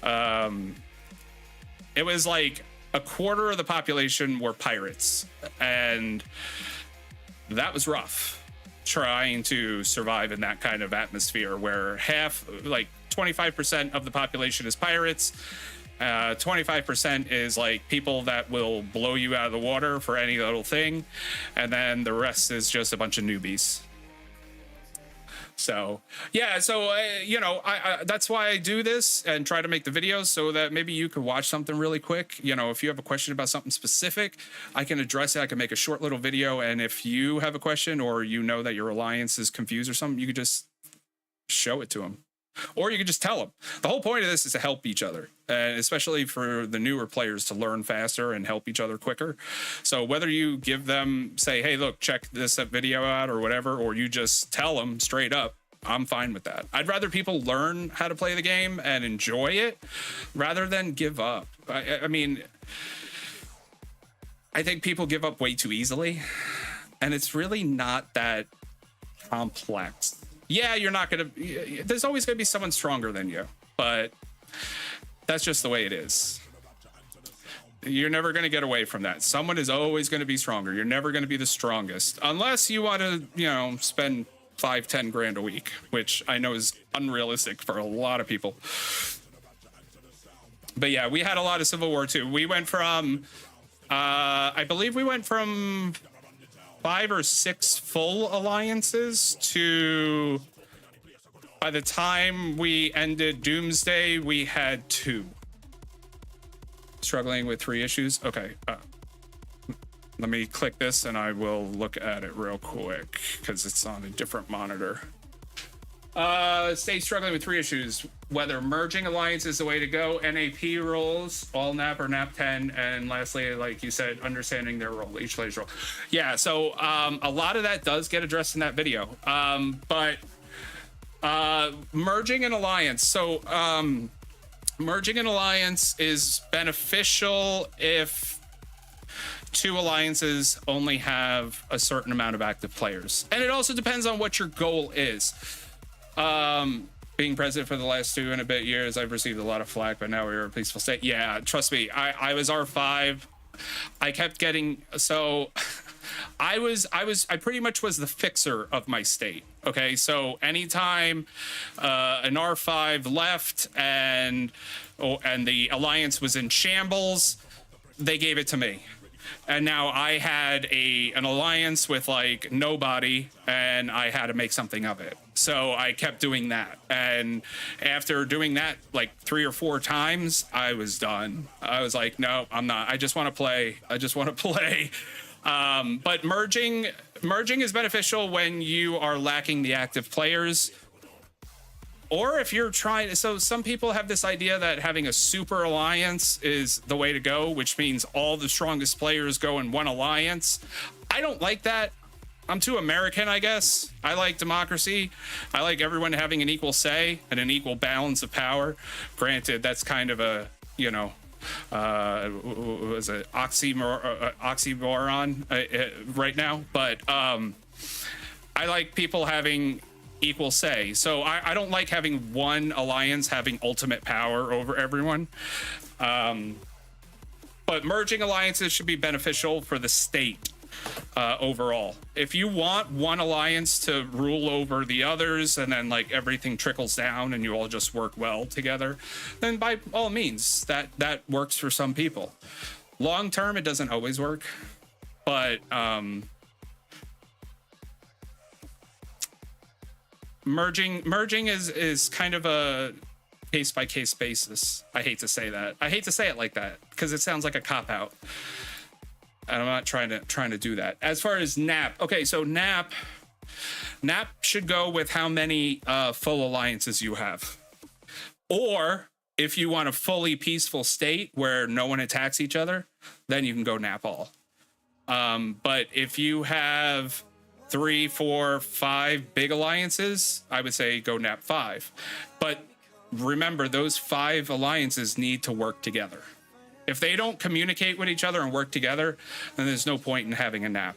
It was like a quarter of the population were pirates, and that was rough, trying to survive in that kind of atmosphere where half, like 25% of the population is pirates, 25% is like people that will blow you out of the water for any little thing, and then the rest is just a bunch of newbies. So yeah, so you know, I that's why I do this and try to make the videos, so that maybe you could watch something really quick. You know, if you have a question about something specific, I can address it. I can make a short little video, and if you have a question or you know that your alliance is confused or something, you could just show it to them, or you could just tell them. The whole point of this is to help each other, and especially for the newer players to learn faster and help each other quicker. So whether you give them, say, hey, look, check this video out or whatever, or you just tell them straight up, I'm fine with that. I'd rather people learn how to play the game and enjoy it rather than give up. I mean, I think people give up way too easily, and it's really not that complex. Yeah, you're not gonna, there's always gonna be someone stronger than you, but that's just the way it is. You're never gonna get away from that. Someone is always gonna be stronger. You're never gonna be the strongest, unless you want to, you know, spend 5-10 grand a week, which I know is unrealistic for a lot of people. But yeah, we had a lot of Civil War too. We went from, I believe we went from 5 or 6 full alliances to, by the time we ended Doomsday, we had 2. Struggling with 3 issues. Okay. Let me click this and I will look at it real quick because it's on a different monitor. Stay struggling with 3 issues. Whether merging alliance is the way to go, NAP roles, all NAP or NAP 10, and lastly, like you said, understanding their role, each player's role. Yeah, so a lot of that does get addressed in that video. But merging an alliance. So merging an alliance is beneficial if 2 alliances only have a certain amount of active players. And it also depends on what your goal is. Being president for the last 2 and a bit years, I've received a lot of flack, but now we're a peaceful state. Yeah, trust me, I was R5. I kept getting, so I pretty much was the fixer of my state. Okay, so anytime an R5 left and the alliance was in shambles, they gave it to me. And now I had an alliance with like nobody, and I had to make something of it. So I kept doing that. And after doing that like 3 or 4 times, I was done. I was like, no, I'm not. I just want to play. But merging is beneficial when you are lacking the active players. Or if you're trying, so some people have this idea that having a super alliance is the way to go, which means all the strongest players go in one alliance. I don't like that. I'm too American, I guess. I like democracy. I like everyone having an equal say and an equal balance of power. Granted, that's kind of a, you know, was it oxymoron right now, but I like people having equal say. So I don't like having one alliance having ultimate power over everyone. But merging alliances should be beneficial for the state overall. If you want one alliance to rule over the others and then like everything trickles down and you all just work well together, then by all means that works for some people. Long term, it doesn't always work, but merging is kind of a case by case basis. I hate to say that. I hate to say it like that because it sounds like a cop out. And I'm not trying to do that. As far as NAP, okay, so NAP should go with how many full alliances you have. Or if you want a fully peaceful state where no one attacks each other, then you can go NAP all. But if you have 3, 4, 5 big alliances, I would say go NAP 5. But remember, those 5 alliances need to work together. If they don't communicate with each other and work together, then there's no point in having a NAP.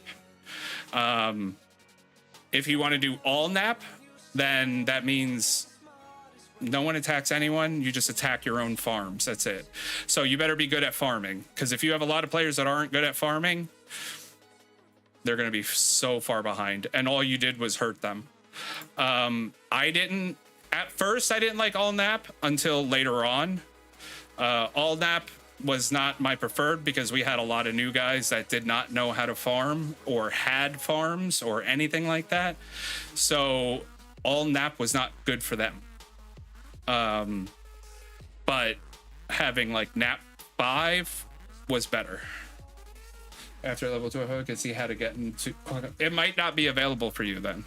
If you want to do all NAP, then that means no one attacks anyone. You just attack your own farms. That's it. So you better be good at farming, because if you have a lot of players that aren't good at farming, they're going to be so far behind, and all you did was hurt them. At first I didn't like all NAP until later on. All nap was not my preferred because we had a lot of new guys that did not know how to farm or had farms or anything like that. So all nap was not good for them. But having like nap 5 was better. After level 2, I can see how to get into. It might not be available for you then.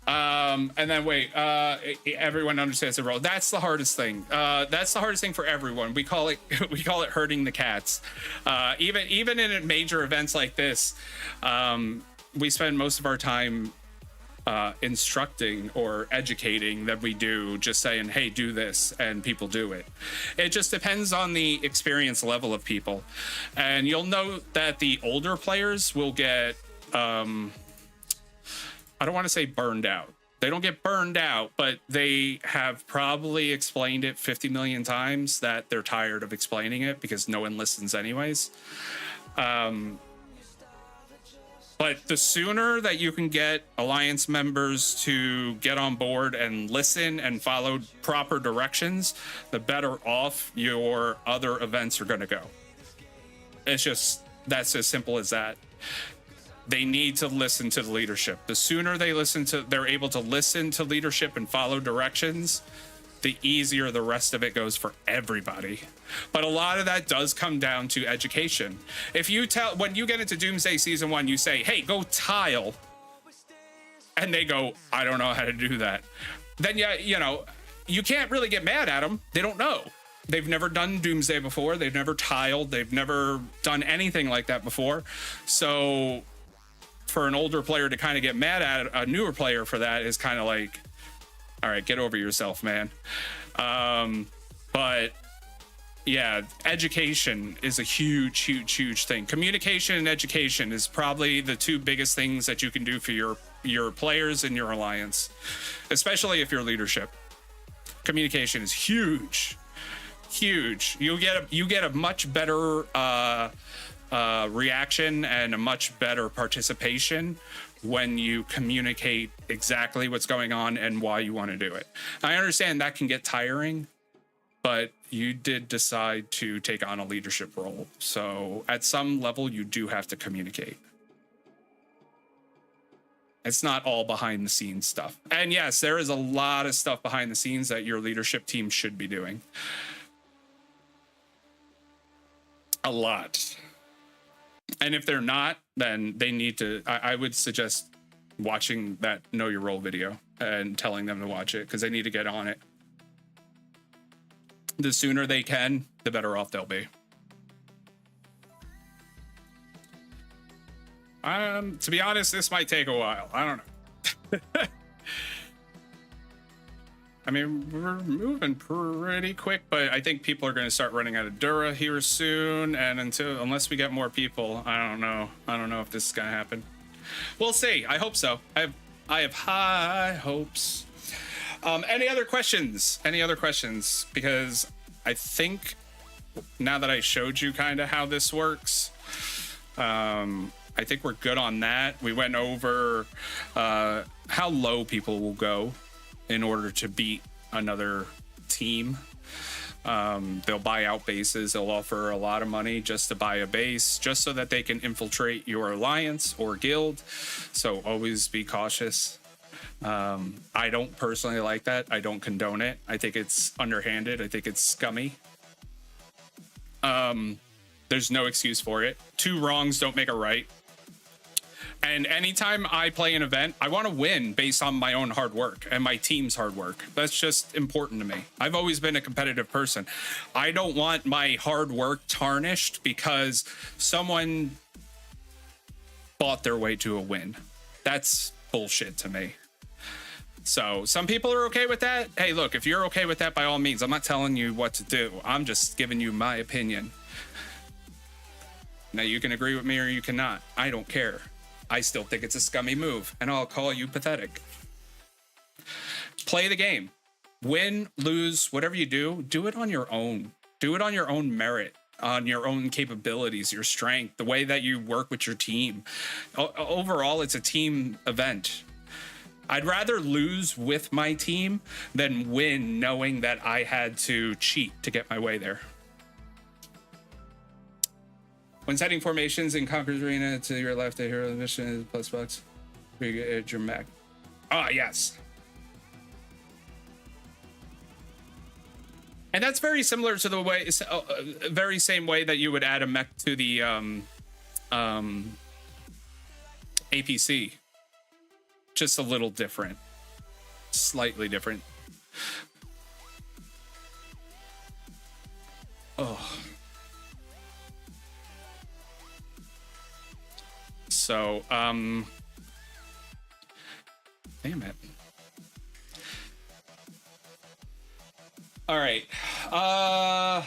And then wait, everyone understands the role. That's the hardest thing. That's the hardest thing for everyone. We call it herding the cats. Even in major events like this, we spend most of our time instructing or educating that we do, just saying, hey, do this, and people do it. It just depends on the experience level of people. And you'll note that the older players will get I don't want to say burned out. They don't get burned out, but they have probably explained it 50 million times that they're tired of explaining it because no one listens anyways. But the sooner that you can get Alliance members to get on board and listen and follow proper directions, the better off your other events are going to go. It's just, that's as simple as that. They need to listen to the leadership. The sooner they're able to listen to leadership and follow directions, the easier the rest of it goes for everybody. But a lot of that does come down to education. If you when you get into Doomsday Season 1, you say, hey, go tile. And they go, I don't know how to do that. Then, you can't really get mad at them. They don't know. They've never done Doomsday before. They've never tiled. They've never done anything like that before. So for an older player to kind of get mad at a newer player for that is kind of like, all right, get over yourself, man. But yeah, education is a huge thing. Communication and education is probably the two biggest things that you can do for your players in your alliance, especially if you're leadership. Communication is huge. You get a much better reaction and a much better participation when you communicate exactly what's going on and why you want to do it. I understand that can get tiring, but you did decide to take on a leadership role. So at some level, you do have to communicate. It's not all behind the scenes stuff. And yes, there is a lot of stuff behind the scenes that your leadership team should be doing. A lot. And if they're not, then they need to, I would suggest watching that Know Your Role video and telling them to watch it because they need to get on it. The sooner they can, the better off they'll be. To be honest, this might take a while. I don't know. I mean, we're moving pretty quick, but I think people are going to start running out of Dura here soon. And unless we get more people, I don't know. I don't know if this is going to happen. We'll see. I hope so. I have high hopes. Any other questions? Because I think now that I showed you kind of how this works, I think we're good on that. We went over how low people will go in order to beat another team. They'll buy out bases. They'll offer a lot of money just to buy a base, just so that they can infiltrate your alliance or guild. So always be cautious. I don't personally like that. I don't condone it. I think it's underhanded. I think it's scummy. There's no excuse for it. 2 wrongs don't make a right. And anytime I play an event, I want to win based on my own hard work and my team's hard work. That's just important to me. I've always been a competitive person. I don't want my hard work tarnished because someone bought their way to a win. That's bullshit to me. So some people are okay with that. Hey, look, if you're okay with that, by all means, I'm not telling you what to do. I'm just giving you my opinion. Now, you can agree with me or you cannot. I don't care. I still think it's a scummy move, and I'll call you pathetic. Play the game. Win, lose, whatever you do it on your own. Do it on your own merit, on your own capabilities, your strength, the way that you work with your team. Overall, it's a team event. I'd rather lose with my team than win knowing that I had to cheat to get my way there. When setting formations in Conqueror's Arena, to your left, a hero mission is plus bucks. You get your mech. Ah, yes. And that's very similar to the way, very same way that you would add a mech to the APC. Just a little different, slightly different. Oh. So, damn it. All right. I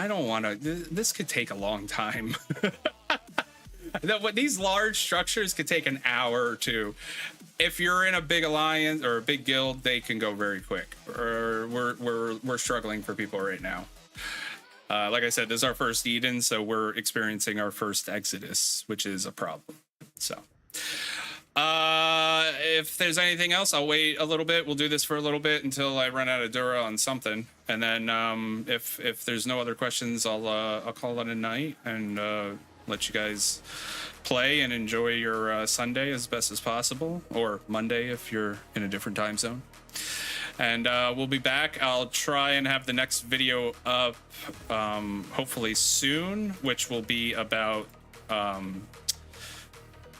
don't want to, this could take a long time. These large structures could take an hour or two. If you're in a big alliance or a big guild, they can go very quick. Or we're struggling for people right now. Like I said, this is our first Eden, so we're experiencing our first Exodus, which is a problem. So, if there's anything else, I'll wait a little bit. We'll do this for a little bit until I run out of Dura on something, and then if there's no other questions, I'll call it a night and let you guys play and enjoy your Sunday as best as possible, or Monday if you're in a different time zone. And we'll be back. I'll try and have the next video up hopefully soon, which will be about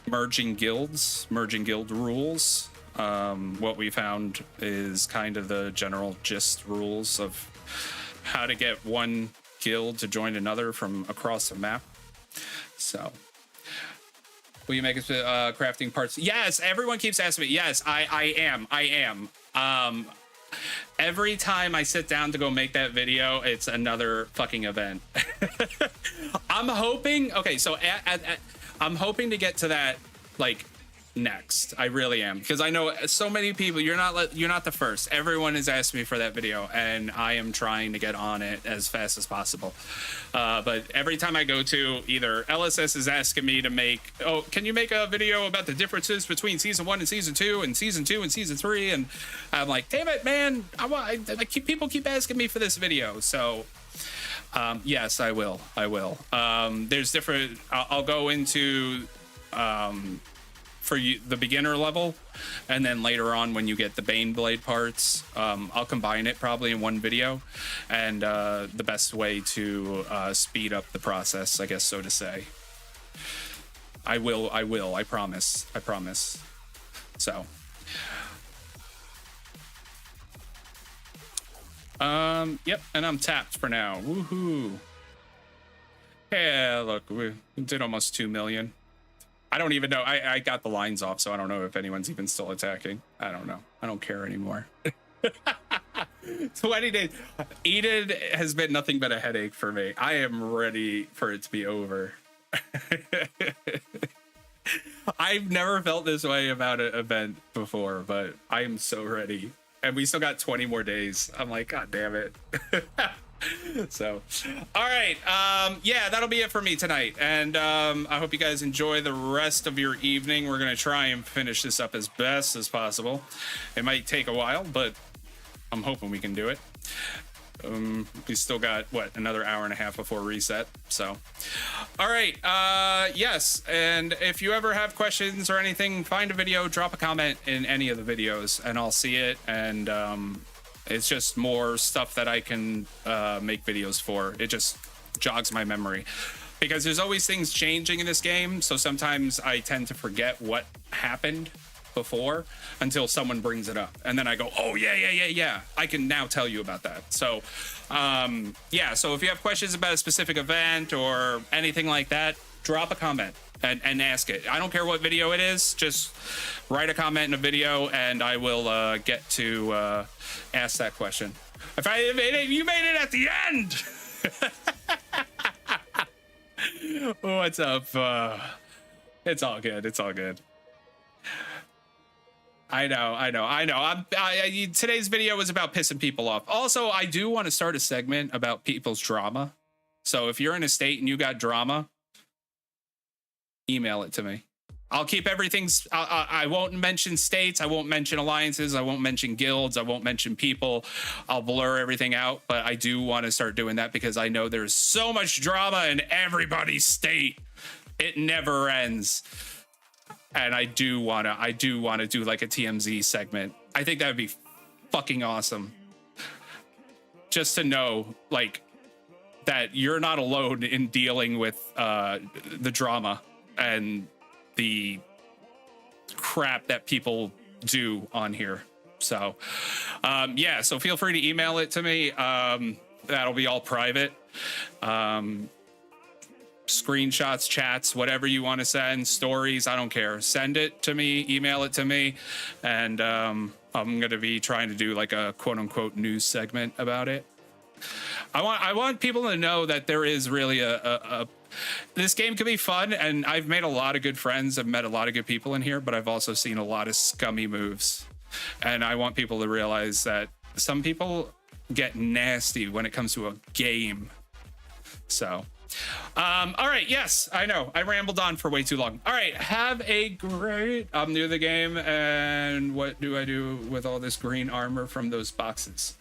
merging guilds, merging guild rules. What we found is kind of the general gist rules of how to get one guild to join another from across the map. So, will you make us crafting parts? Yes, everyone keeps asking me. Yes, I am. Every time I sit down to go make that video, it's another fucking event. I'm hoping. Okay, so I'm hoping to get to that like next. I really am, because I know so many people. You're not the first. Everyone has asked me for that video, and I am trying to get on it as fast as possible. But every time I go to, either LSS is asking me to make, oh, can you make a video about the differences between season 1 and season 2 and season 2 and season 3? And I'm like, damn it, man! People keep asking me for this video, so. Yes, I will. There's different. I'll go into. For you, the beginner level, and then later on when you get the Bane Blade parts, I'll combine it probably in one video, and the best way to speed up the process, I guess, so to say. I promise. So yep, and I'm tapped for now. Woohoo. Yeah, look, we did almost 2 million. I don't even know. I got the lines off, so I don't know if anyone's even still attacking. I don't know. I don't care anymore. 20 days. Eden has been nothing but a headache for me. I am ready for it to be over. I've never felt this way about an event before, but I am so ready. And we still got 20 more days. I'm like, God damn it. So, all right, yeah, that'll be it for me tonight, and I hope you guys enjoy the rest of your evening. We're gonna try and finish this up as best as possible. It might take a while, but I'm hoping we can do it. We still got what, another hour and a half before reset, so all right. Yes, and if you ever have questions or anything, find a video, drop a comment in any of the videos, and I'll see it. And it's just more stuff that I can make videos for. It just jogs my memory, because there's always things changing in this game, so sometimes I tend to forget what happened before until someone brings it up, and then I go, oh yeah, I can now tell you about that. So yeah, so if you have questions about a specific event or anything like that, drop a comment and ask it. I don't care what video it is, just write a comment in a video and I will get to ask that question. If I made it, you made it at the end. What's up? It's all good. It's all good. I know. Today's video was about pissing people off. Also, I do want to start a segment about people's drama. So if you're in a state and you got drama, email it to me. I'll keep everything's. I won't mention states. I won't mention alliances. I won't mention guilds. I won't mention people. I'll blur everything out. But I do want to start doing that because I know there's so much drama in everybody's state. It never ends. And I do want to do like a TMZ segment. I think that would be fucking awesome. Just to know, like, that you're not alone in dealing with the drama and the crap that people do on here. So yeah, so feel free to email it to me. That'll be all private. Screenshots, chats, whatever you want to send, stories, I don't care. Send it to me, email it to me, and I'm going to be trying to do like a quote unquote news segment about it. I want people to know that there is really a this game can be fun, and I've made a lot of good friends. I've met a lot of good people in here, but I've also seen a lot of scummy moves. And I want people to realize that some people get nasty when it comes to a game. So, all right. Yes, I know. I rambled on for way too long. All right. Have a great... I'm new to the game, and what do I do with all this green armor from those boxes?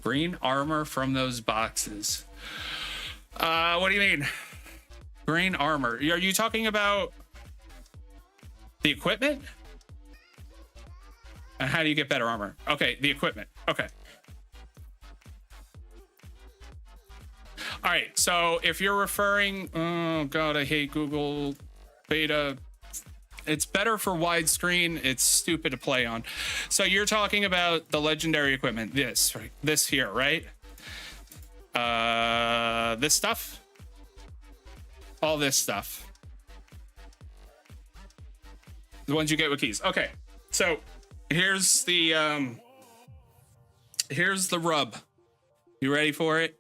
Green armor from those boxes. What do you mean? Green armor. Are you talking about the equipment? And how do you get better armor? Okay, the equipment. Okay. All right, so if you're referring... Oh, God, I hate Google Beta. It's better for widescreen. It's stupid to play on. So you're talking about the legendary equipment. This, right? This here, right? This stuff? All this stuff. The ones you get with keys. Okay, so here's the rub. You ready for it?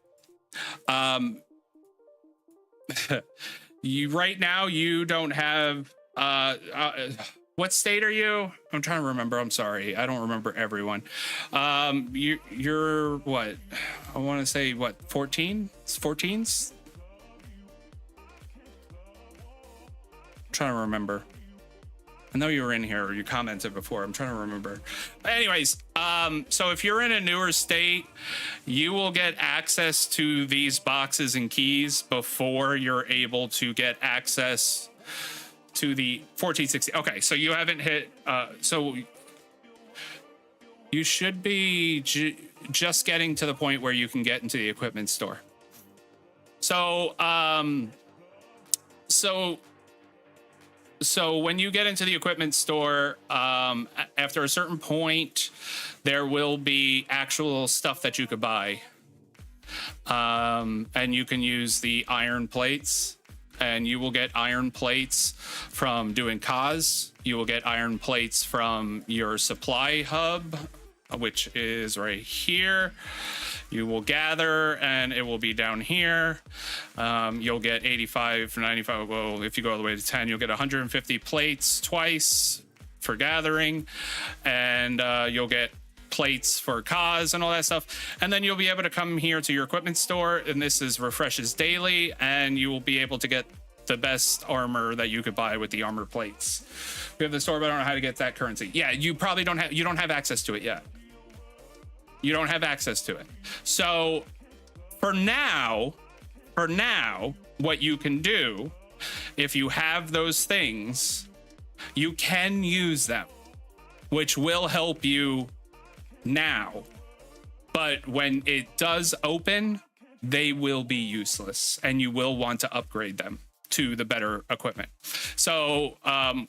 You right now you don't have what state are you? I'm trying to remember. I'm sorry. I don't remember everyone. You're what? I want to say what? 14? 14s? I'm trying to remember. I know you were in here or you commented before. I'm trying to remember. But anyways, so if you're in a newer state, you will get access to these boxes and keys before you're able to get access to the 1460. Okay, so you haven't hit, so you should be just getting to the point where you can get into the equipment store. So, so when you get into the equipment store, after a certain point, there will be actual stuff that you could buy. And you can use the iron plates, and you will get iron plates from doing cause. You will get iron plates from your supply hub, which is right here. You will gather, and it will be down here. You'll get 85, 95. Well, if you go all the way to 10, you'll get 150 plates twice for gathering, and you'll get plates for cause and all that stuff. And then you'll be able to come here to your equipment store, and this is refreshes daily, and you will be able to get the best armor that you could buy with the armor plates. We have the store, but I don't know how to get that currency. Yeah, you probably don't have access to it yet. You don't have access to it. So for now, what you can do, if you have those things, you can use them, which will help you now. But when it does open, they will be useless, and you will want to upgrade them to the better equipment. So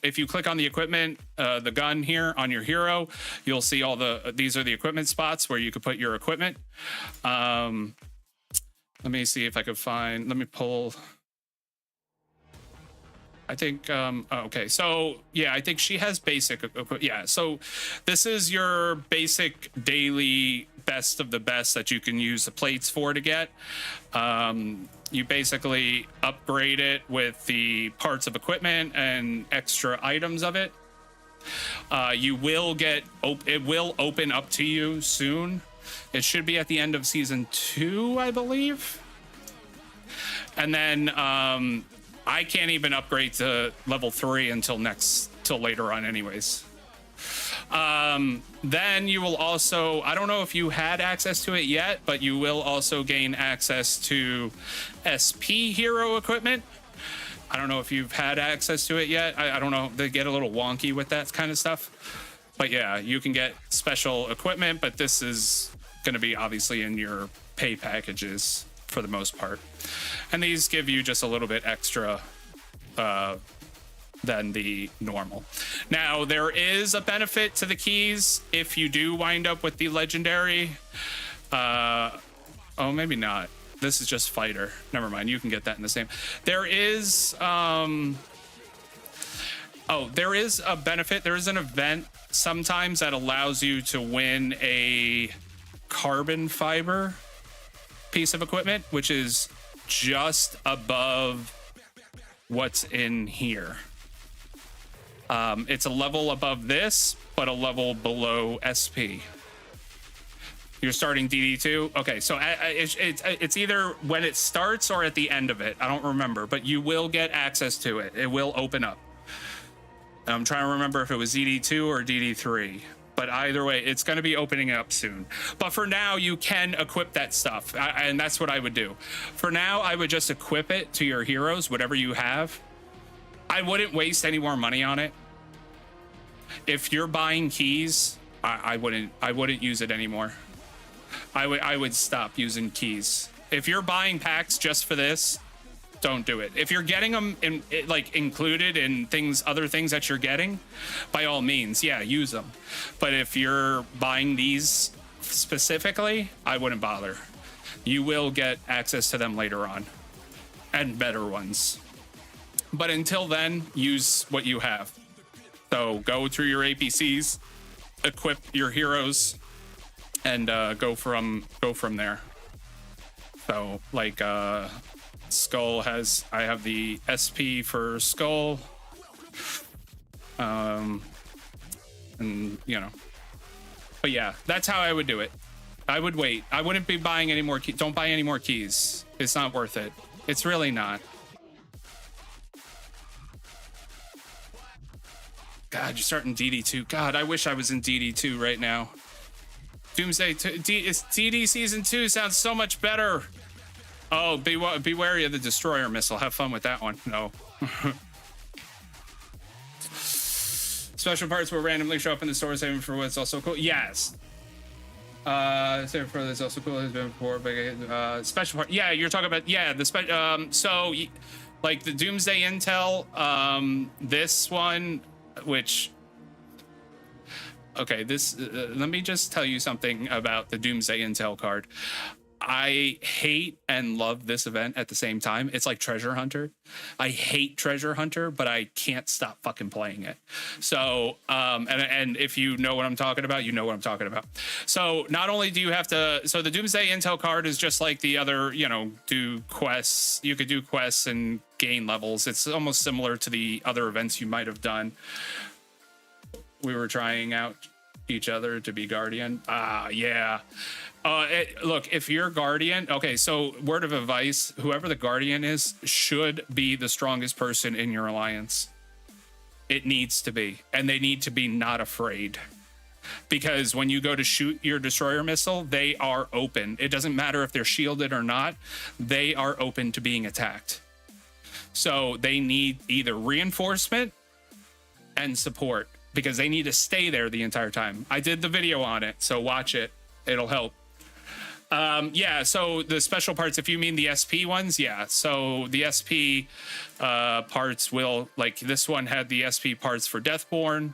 if you click on the equipment, the gun here on your hero, you'll see all these are the equipment spots where you could put your equipment. Let me see if I could find, let me pull. I think, okay, so yeah, I think she has basic equipment. Yeah, so this is your basic daily best of the best that you can use the plates for to get. You basically upgrade it with the parts of equipment and extra items of it. You will get, it will open up to you soon. It should be at the end of season 2, I believe. And then I can't even upgrade to level 3 until later on anyways. Then you will also, I don't know if you had access to it yet, but you will also gain access to SP hero equipment. I don't know if you've had access to it yet. I don't know. They get a little wonky with that kind of stuff. But yeah, you can get special equipment, but this is going to be obviously in your pay packages for the most part. And these give you just a little bit extra than the normal. Now, there is a benefit to the keys if you do wind up with the legendary. Oh, maybe not. This is just fighter. Never mind. You can get that in the same. There is there is a benefit. There is an event sometimes that allows you to win a carbon fiber piece of equipment, which is just above what's in here. It's a level above this, but a level below SP. You're starting DD2? Okay, so it's either when it starts or at the end of it. I don't remember, but you will get access to it. It will open up. I'm trying to remember if it was DD2 or DD3. But either way, it's going to be opening up soon. But for now, you can equip that stuff. And that's what I would do. For now, I would just equip it to your heroes, whatever you have. I wouldn't waste any more money on it. If you're buying keys, I wouldn't use it anymore. I would stop using keys. If you're buying packs just for this, don't do it. If you're getting them included in other things that you're getting, by all means, yeah, use them. But if you're buying these specifically, I wouldn't bother. You will get access to them later on, and better ones. But until then, use what you have. So go through your APCs, equip your heroes, and go from there. So like Skull has, I have the SP for Skull, and you know, but yeah, that's how I would do it. I would wait. I wouldn't be buying any more keys. Don't buy any more keys. It's not worth it. It's really not. God, you're starting DD2. God, I wish I was in DD2 right now. Doomsday DD Season 2 sounds so much better. Oh, be wary of the Destroyer missile. Have fun with that one. No. Special parts will randomly show up in the store, saving for what's also cool. Yes. Saving for what's also cool has been before, but special part. Yeah, you're talking about, yeah, the so like the Doomsday Intel, this one, which, okay, this, let me just tell you something about the Doomsday Intel card. I hate and love this event at the same time. It's like Treasure Hunter. I hate Treasure Hunter, but I can't stop fucking playing it. So, and if you know what I'm talking about, you know what I'm talking about. So not only do you have to, so the Doomsday Intel card is just like the other, you know, do quests. You could do quests and gain levels. It's almost similar to the other events you might have done. We were trying out each other to be Guardian. Yeah. Look, if you're Guardian, okay, so word of advice, whoever the Guardian is should be the strongest person in your alliance. It needs to be. And they need to be not afraid. Because when you go to shoot your destroyer missile, they are open. It doesn't matter if they're shielded or not. They are open to being attacked. So they need either reinforcement and support, because they need to stay there the entire time. I did the video on it, so watch it. It'll help. Yeah, so the special parts, if you mean the SP ones, yeah. So the SP parts will, like this one had the SP parts for Deathborn.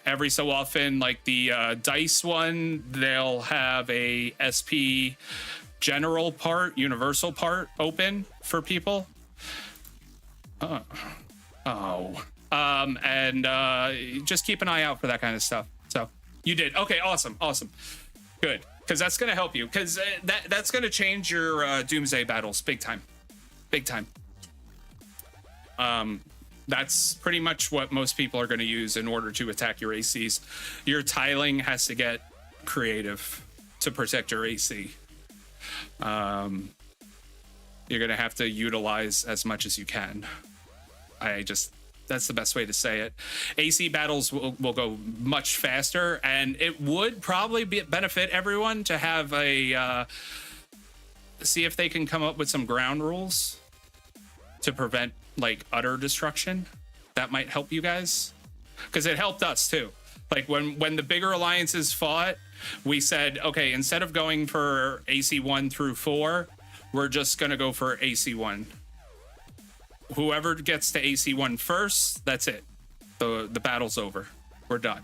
Every so often, like the Dice one, they'll have a SP general part, universal part open for people. And just keep an eye out for that kind of stuff. So you did. Okay, awesome. Good. Because that's going to help you. Because that's going to change your Doomsday battles big time. That's pretty much what most people are going to use in order to attack your ACs. Your tiling has to get creative to protect your AC. You're going to have to utilize as much as you can. That's the best way to say it. AC battles will go much faster, and it would probably benefit everyone to have a see if they can come up with some ground rules to prevent like utter destruction. That might help you guys, because it helped us too. Like when the bigger alliances fought, we said, okay, instead of going for AC 1 through 4, we're just gonna go for AC 1. Whoever gets to AC 1 first, that's it. The battle's over. We're done.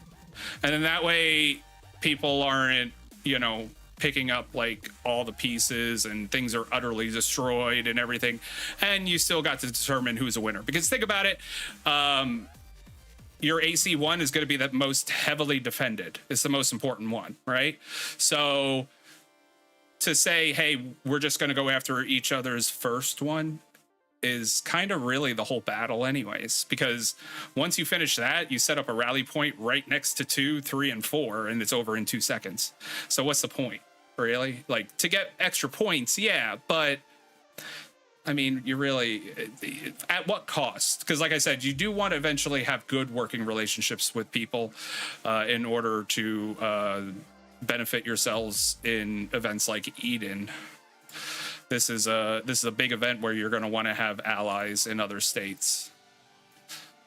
And then that way people aren't, you know, picking up like all the pieces and things are utterly destroyed and everything. And you still got to determine who's a winner. Because think about it, your AC 1 is going to be the most heavily defended. It's the most important one, right? So to say, hey, we're just going to go after each other's first one is kind of really the whole battle anyways, because once you finish that, you set up a rally point right next to 2, 3, and 4, and it's over in 2 seconds. So what's the point, really? Like, to get extra points, yeah, but I mean, you really, at what cost? Because like I said, you do want to eventually have good working relationships with people in order to benefit yourselves in events like Eden. This is a big event where you're going to want to have allies in other states,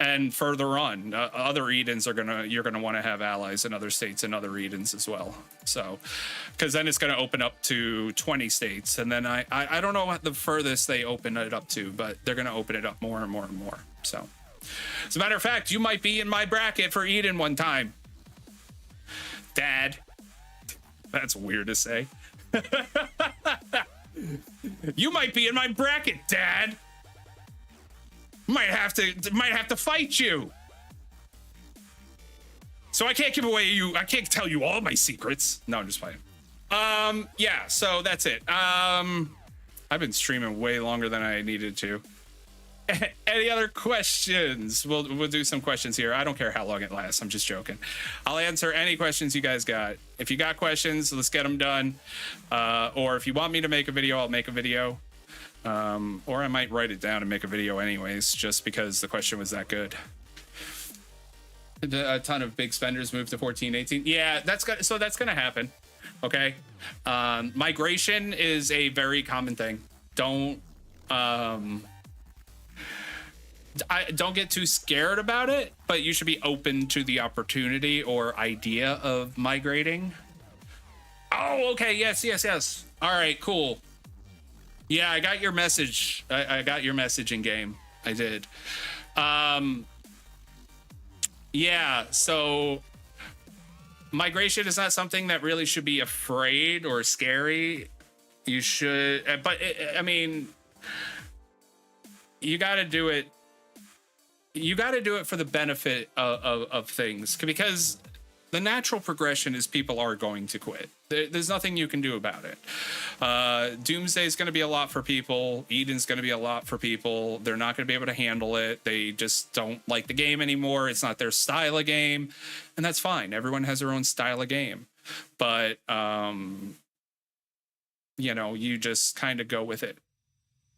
and further on, other Edens you're gonna want to have allies in other states and other Edens as well. So, because then it's going to open up to 20 states, and then I don't know what the furthest they open it up to, but they're going to open it up more and more and more. So, as a matter of fact, you might be in my bracket for Eden one time, Dad. That's weird to say. You might be in my bracket, Dad. Might have to fight you. So I can't I can't tell you all my secrets. No, I'm just playing. Yeah, so that's it. I've been streaming way longer than I needed to. Any other questions? We'll do some questions here. I don't care how long it lasts. I'm just joking. I'll answer any questions you guys got. If you got questions, let's get them done. Or if you want me to make a video, I'll make a video. Or I might write it down and make a video anyways, just because the question was that good. A ton of big spenders moved to 14.18. Yeah, that's gonna happen. Okay. Migration is a very common thing. Don't get too scared about it, but you should be open to the opportunity or idea of migrating. Oh, okay. Yes. All right, cool. Yeah, I got your message. I got your message in game. I did. Yeah, so migration is not something that really should be afraid or scary. You should, but I mean, you got to do it. You got to do it for the benefit of things, because the natural progression is people are going to quit. There's nothing you can do about it. Doomsday is going to be a lot for people. Eden's going to be a lot for people. They're not going to be able to handle it. They just don't like the game anymore. It's not their style of game, and that's fine. Everyone has their own style of game, but you know, you just kind of go with it,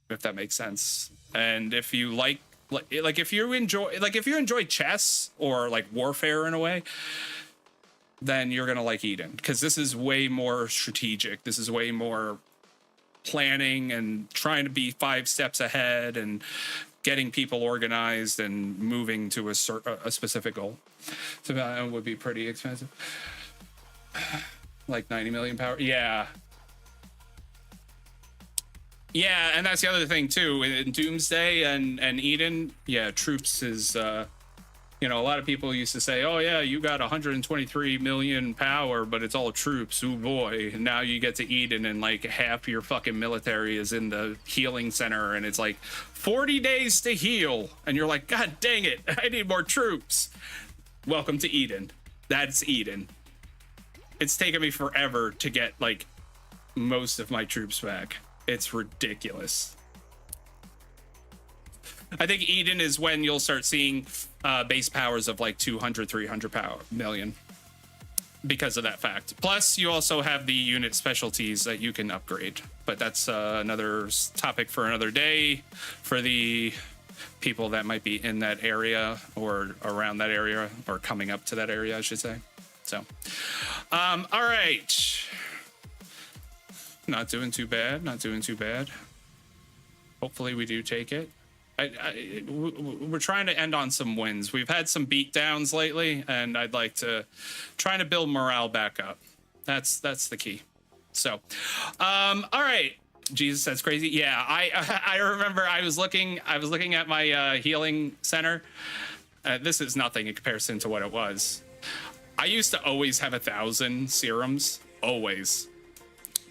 if that makes sense. And if you like if you enjoy chess or like warfare in a way, then you're gonna like Eden, because this is way more strategic. This is way more planning and trying to be 5 steps ahead and getting people organized and moving to a specific goal. So that would be pretty expensive. Like 90 million power. Yeah, and that's the other thing too. In Doomsday and Eden, yeah, troops is you know, a lot of people used to say, oh yeah, you got 123 million power, but it's all troops. Oh boy. And now you get to Eden and like half your fucking military is in the healing center, and it's like 40 days to heal. And you're like, God dang it, I need more troops. Welcome to Eden. That's Eden. It's taken me forever to get like most of my troops back. It's ridiculous. I think Eden is when you'll start seeing base powers of like 200, 300 million. because of that fact. Plus, you also have the unit specialties that you can upgrade. But that's another topic for another day for the people that might be in that area or around that area or coming up to that area, I should say. So, all right. Not doing too bad. Not doing too bad. Hopefully we do take it. We're trying to end on some wins. We've had some beatdowns lately, and I'd like to try to build morale back up. That's the key. So, all right. Jesus, that's crazy. Yeah, I remember I was looking at my healing center. This is nothing in comparison to what it was. I used to always have 1,000 serums, always,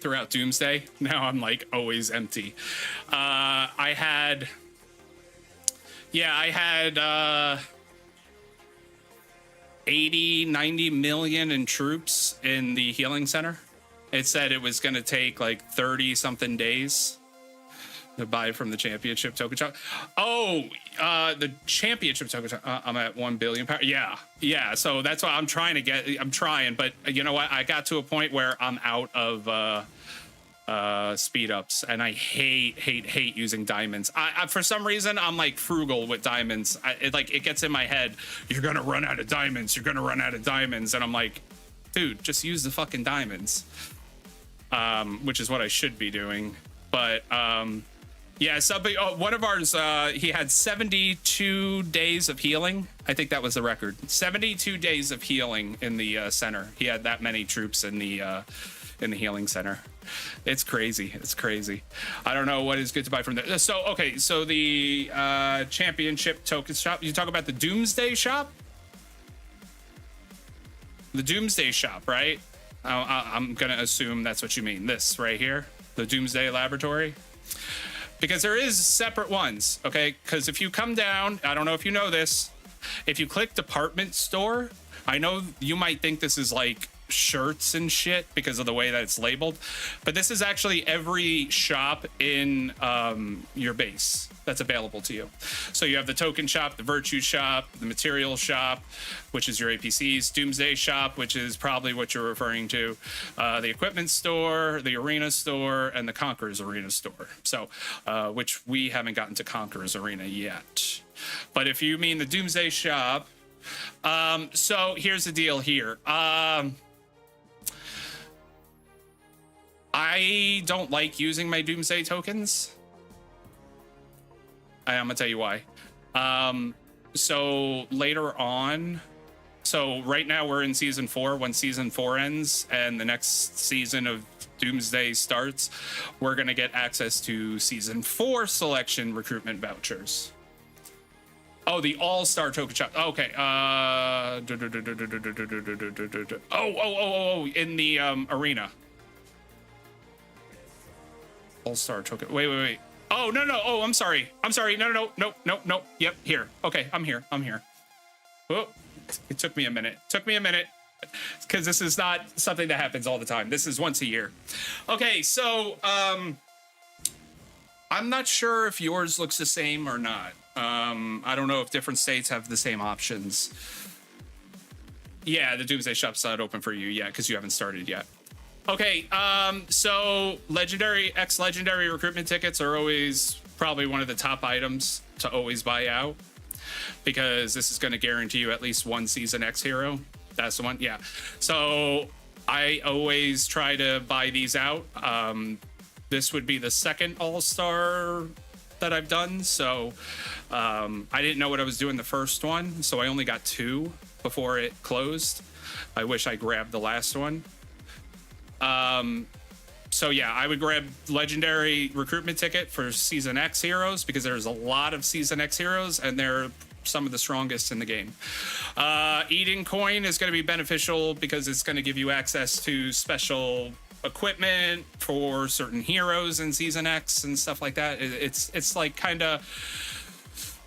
throughout Doomsday. Now I'm like always empty. I had 80, 90 million in troops in the healing center. It said it was going to take like 30 something days to buy from the championship token shop. Oh, the championship token shop. I'm at 1 billion power. Yeah. So that's why I'm trying to get. I'm trying, but you know what? I got to a point where I'm out of speed ups, and I hate using diamonds. I for some reason I'm like frugal with diamonds. It gets in my head. You're gonna run out of diamonds. You're gonna run out of diamonds, and I'm like, dude, just use the fucking diamonds. Which is what I should be doing, but yeah. One of ours, he had 72 days of healing. I think that was the record. 72 days of healing in the center. He had that many troops in the healing center. It's crazy. It's crazy. I don't know what is good to buy from there. So okay, so the championship token shop. You talk about the Doomsday shop. The Doomsday shop, right? I'm gonna assume that's what you mean. This right here, the Doomsday Laboratory, because there is separate ones. Okay, because if you come down, I don't know if you know this. If you click department store, I know you might think this is like shirts and shit because of the way that it's labeled, but this is actually every shop in your base that's available to you. So you have the token shop, the virtue shop, the material shop, which is your APCs, Doomsday shop, which is probably what you're referring to, the equipment store, the arena store, and the Conqueror's Arena store. So which we haven't gotten to Conqueror's Arena yet. But if you mean the Doomsday shop, so here's the deal here. I don't like using my Doomsday tokens. I'm gonna tell you why. So later on, so right now we're in season 4. When season 4 ends and the next season of Doomsday starts, we're gonna get access to season 4 selection recruitment vouchers. Oh, the all-star token shop. Okay. In the arena. All-star token. Wait. Oh, no. Oh, I'm sorry. No. Yep, here. Okay, I'm here. Oh, it took me a minute. Because this is not something that happens all the time. This is once a year. Okay, so I'm not sure if yours looks the same or not. I don't know if different states have the same options. Yeah, the Doomsday shop's not open for you yet because you haven't started yet. Okay, so ex-legendary recruitment tickets are always probably one of the top items to always buy out, because this is going to guarantee you at least one season X hero. That's the one, yeah. So I always try to buy these out. This would be the second all-star that I've done, so I didn't know what I was doing the first one, so I only got 2 before it closed. I wish I grabbed the last one. So yeah, I would grab legendary recruitment ticket for season X heroes, because there's a lot of season X heroes and they're some of the strongest in the game. Eating coin is going to be beneficial because it's going to give you access to special equipment for certain heroes in season X and stuff like that. It's like kind of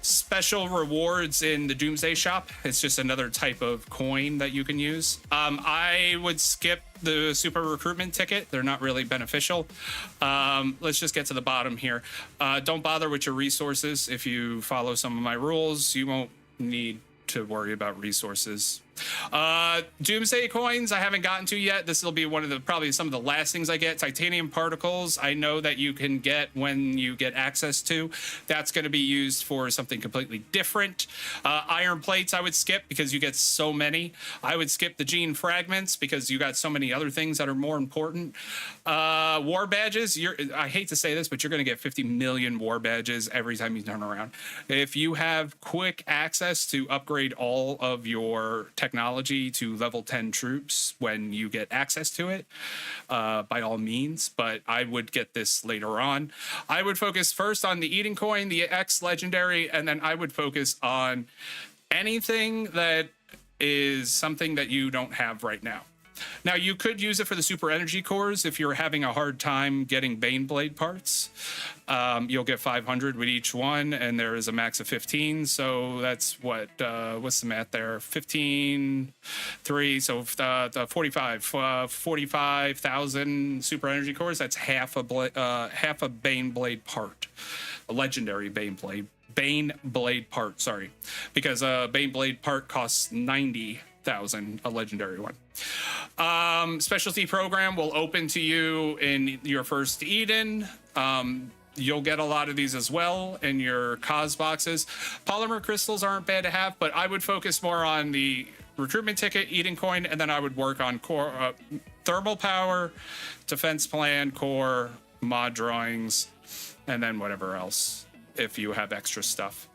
special rewards in the Doomsday shop. It's just another type of coin that you can use. I would skip the super recruitment ticket. They're not really beneficial. Let's just get to the bottom here. Don't bother with your resources. If you follow some of my rules, you won't need to worry about resources. Doomsday coins I haven't gotten to yet. This will be one of the probably some of the last things I get. Titanium particles I know that you can get when you get access to. That's going to be used for something completely different. Iron plates I would skip because you get so many. I would skip the gene fragments because you got so many other things that are more important. War badges, I hate to say this, but you're going to get 50 million war badges every time you turn around. If you have quick access to upgrade all of your technology to level 10 troops when you get access to it, by all means, but I would get this later on. I would focus first on the Eden coin, the X legendary, and then I would focus on anything that is something that you don't have right now. Now, you could use it for the super energy cores if you're having a hard time getting Baneblade parts. You'll get 500 with each one, and there is a max of 15. So that's what, what's the math there? 15, 3, so the 45,000 super energy cores. That's half a Baneblade part, a legendary Baneblade part, sorry, because a Baneblade part costs 90,000, a legendary one. Specialty program will open to you in your first Eden. You'll get a lot of these as well in your cos boxes. Polymer crystals aren't bad to have, but I would focus more on the recruitment ticket, Eden coin, and then I would work on core, thermal power, defense plan, core, mod drawings, and then whatever else if you have extra stuff.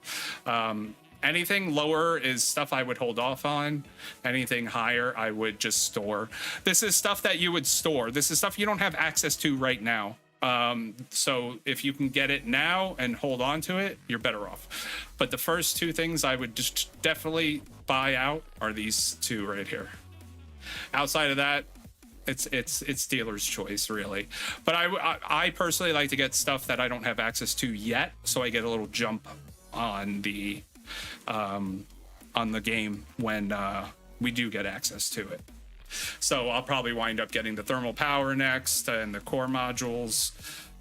Anything lower is stuff I would hold off on. Anything higher, I would just store. This is stuff that you would store. This is stuff you don't have access to right now. So if you can get it now and hold on to it, you're better off. But the first two things I would just definitely buy out are these two right here. Outside of that, it's dealer's choice, really. But I personally like to get stuff that I don't have access to yet, so I get a little jump on the game when we do get access to it. So I'll probably wind up getting the thermal power next, and the core modules,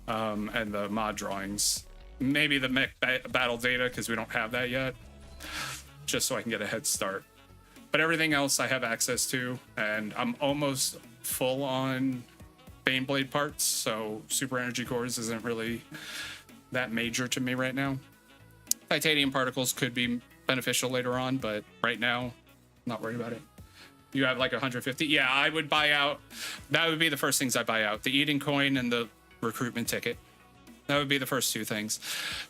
and the mod drawings. Maybe the mech battle data, because we don't have that yet, just so I can get a head start. But everything else I have access to, and I'm almost full on Baneblade parts, so super energy cores isn't really that major to me right now. Titanium particles could be beneficial later on, but right now, not worried about it. You have like 150. Yeah, I would buy out. That would be the first things I buy out. The Eden coin and the recruitment ticket. That would be the first two things.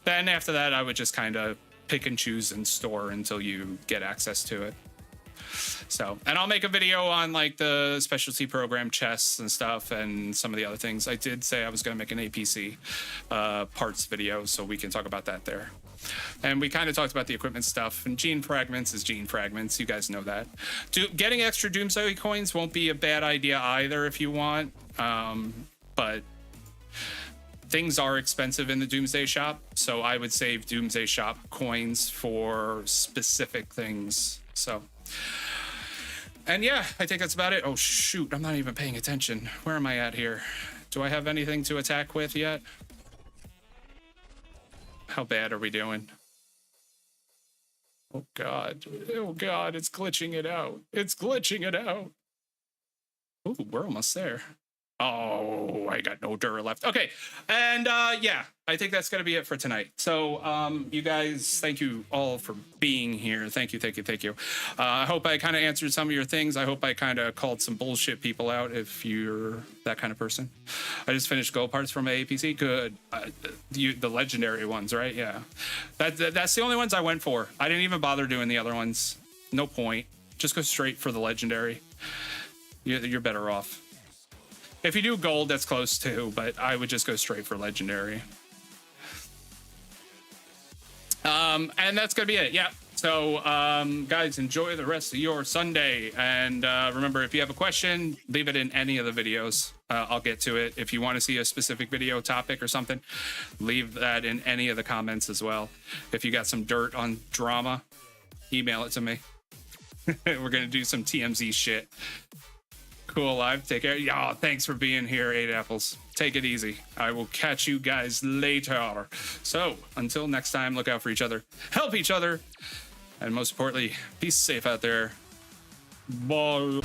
Then after that, I would just kind of pick and choose and store until you get access to it. So, and I'll make a video on like the specialty program chests and stuff and some of the other things. I did say I was going to make an APC parts video, so we can talk about that there. And we kind of talked about the equipment stuff, and gene fragments is gene fragments. You guys know that. Getting extra Doomsday coins won't be a bad idea either if you want. But things are expensive in the Doomsday shop, so I would save Doomsday shop coins for specific things. So, and yeah, I think that's about it. Oh shoot, I'm not even paying attention. Where am I at here? Do I have anything to attack with yet? How bad are we doing? Oh God, it's glitching it out. It's glitching it out. Ooh, we're almost there. Oh, I got no Dura left. Okay, and yeah, I think that's gonna be it for tonight. So you guys, thank you all for being here. Thank you. I hope I kind of answered some of your things. I hope I kind of called some bullshit people out if you're that kind of person. I just finished gold parts from APC. Good. The legendary ones, right? Yeah. That's the only ones I went for. I didn't even bother doing the other ones. No point. Just go straight for the legendary. You're better off. If you do gold, that's close too, but I would just go straight for legendary. And that's gonna be it. Yeah. So guys, enjoy the rest of your Sunday, and remember, if you have a question, leave it in any of the videos. I'll get to it. If you want to see a specific video topic or something, leave that in any of the comments as well. If you got some dirt on drama, email it to me. We're gonna do some TMZ shit. Cool, live. Take care. Y'all, thanks for being here, 8 Apples. Take it easy. I will catch you guys later. So, until next time, look out for each other, help each other, and most importantly, be safe out there. Ball.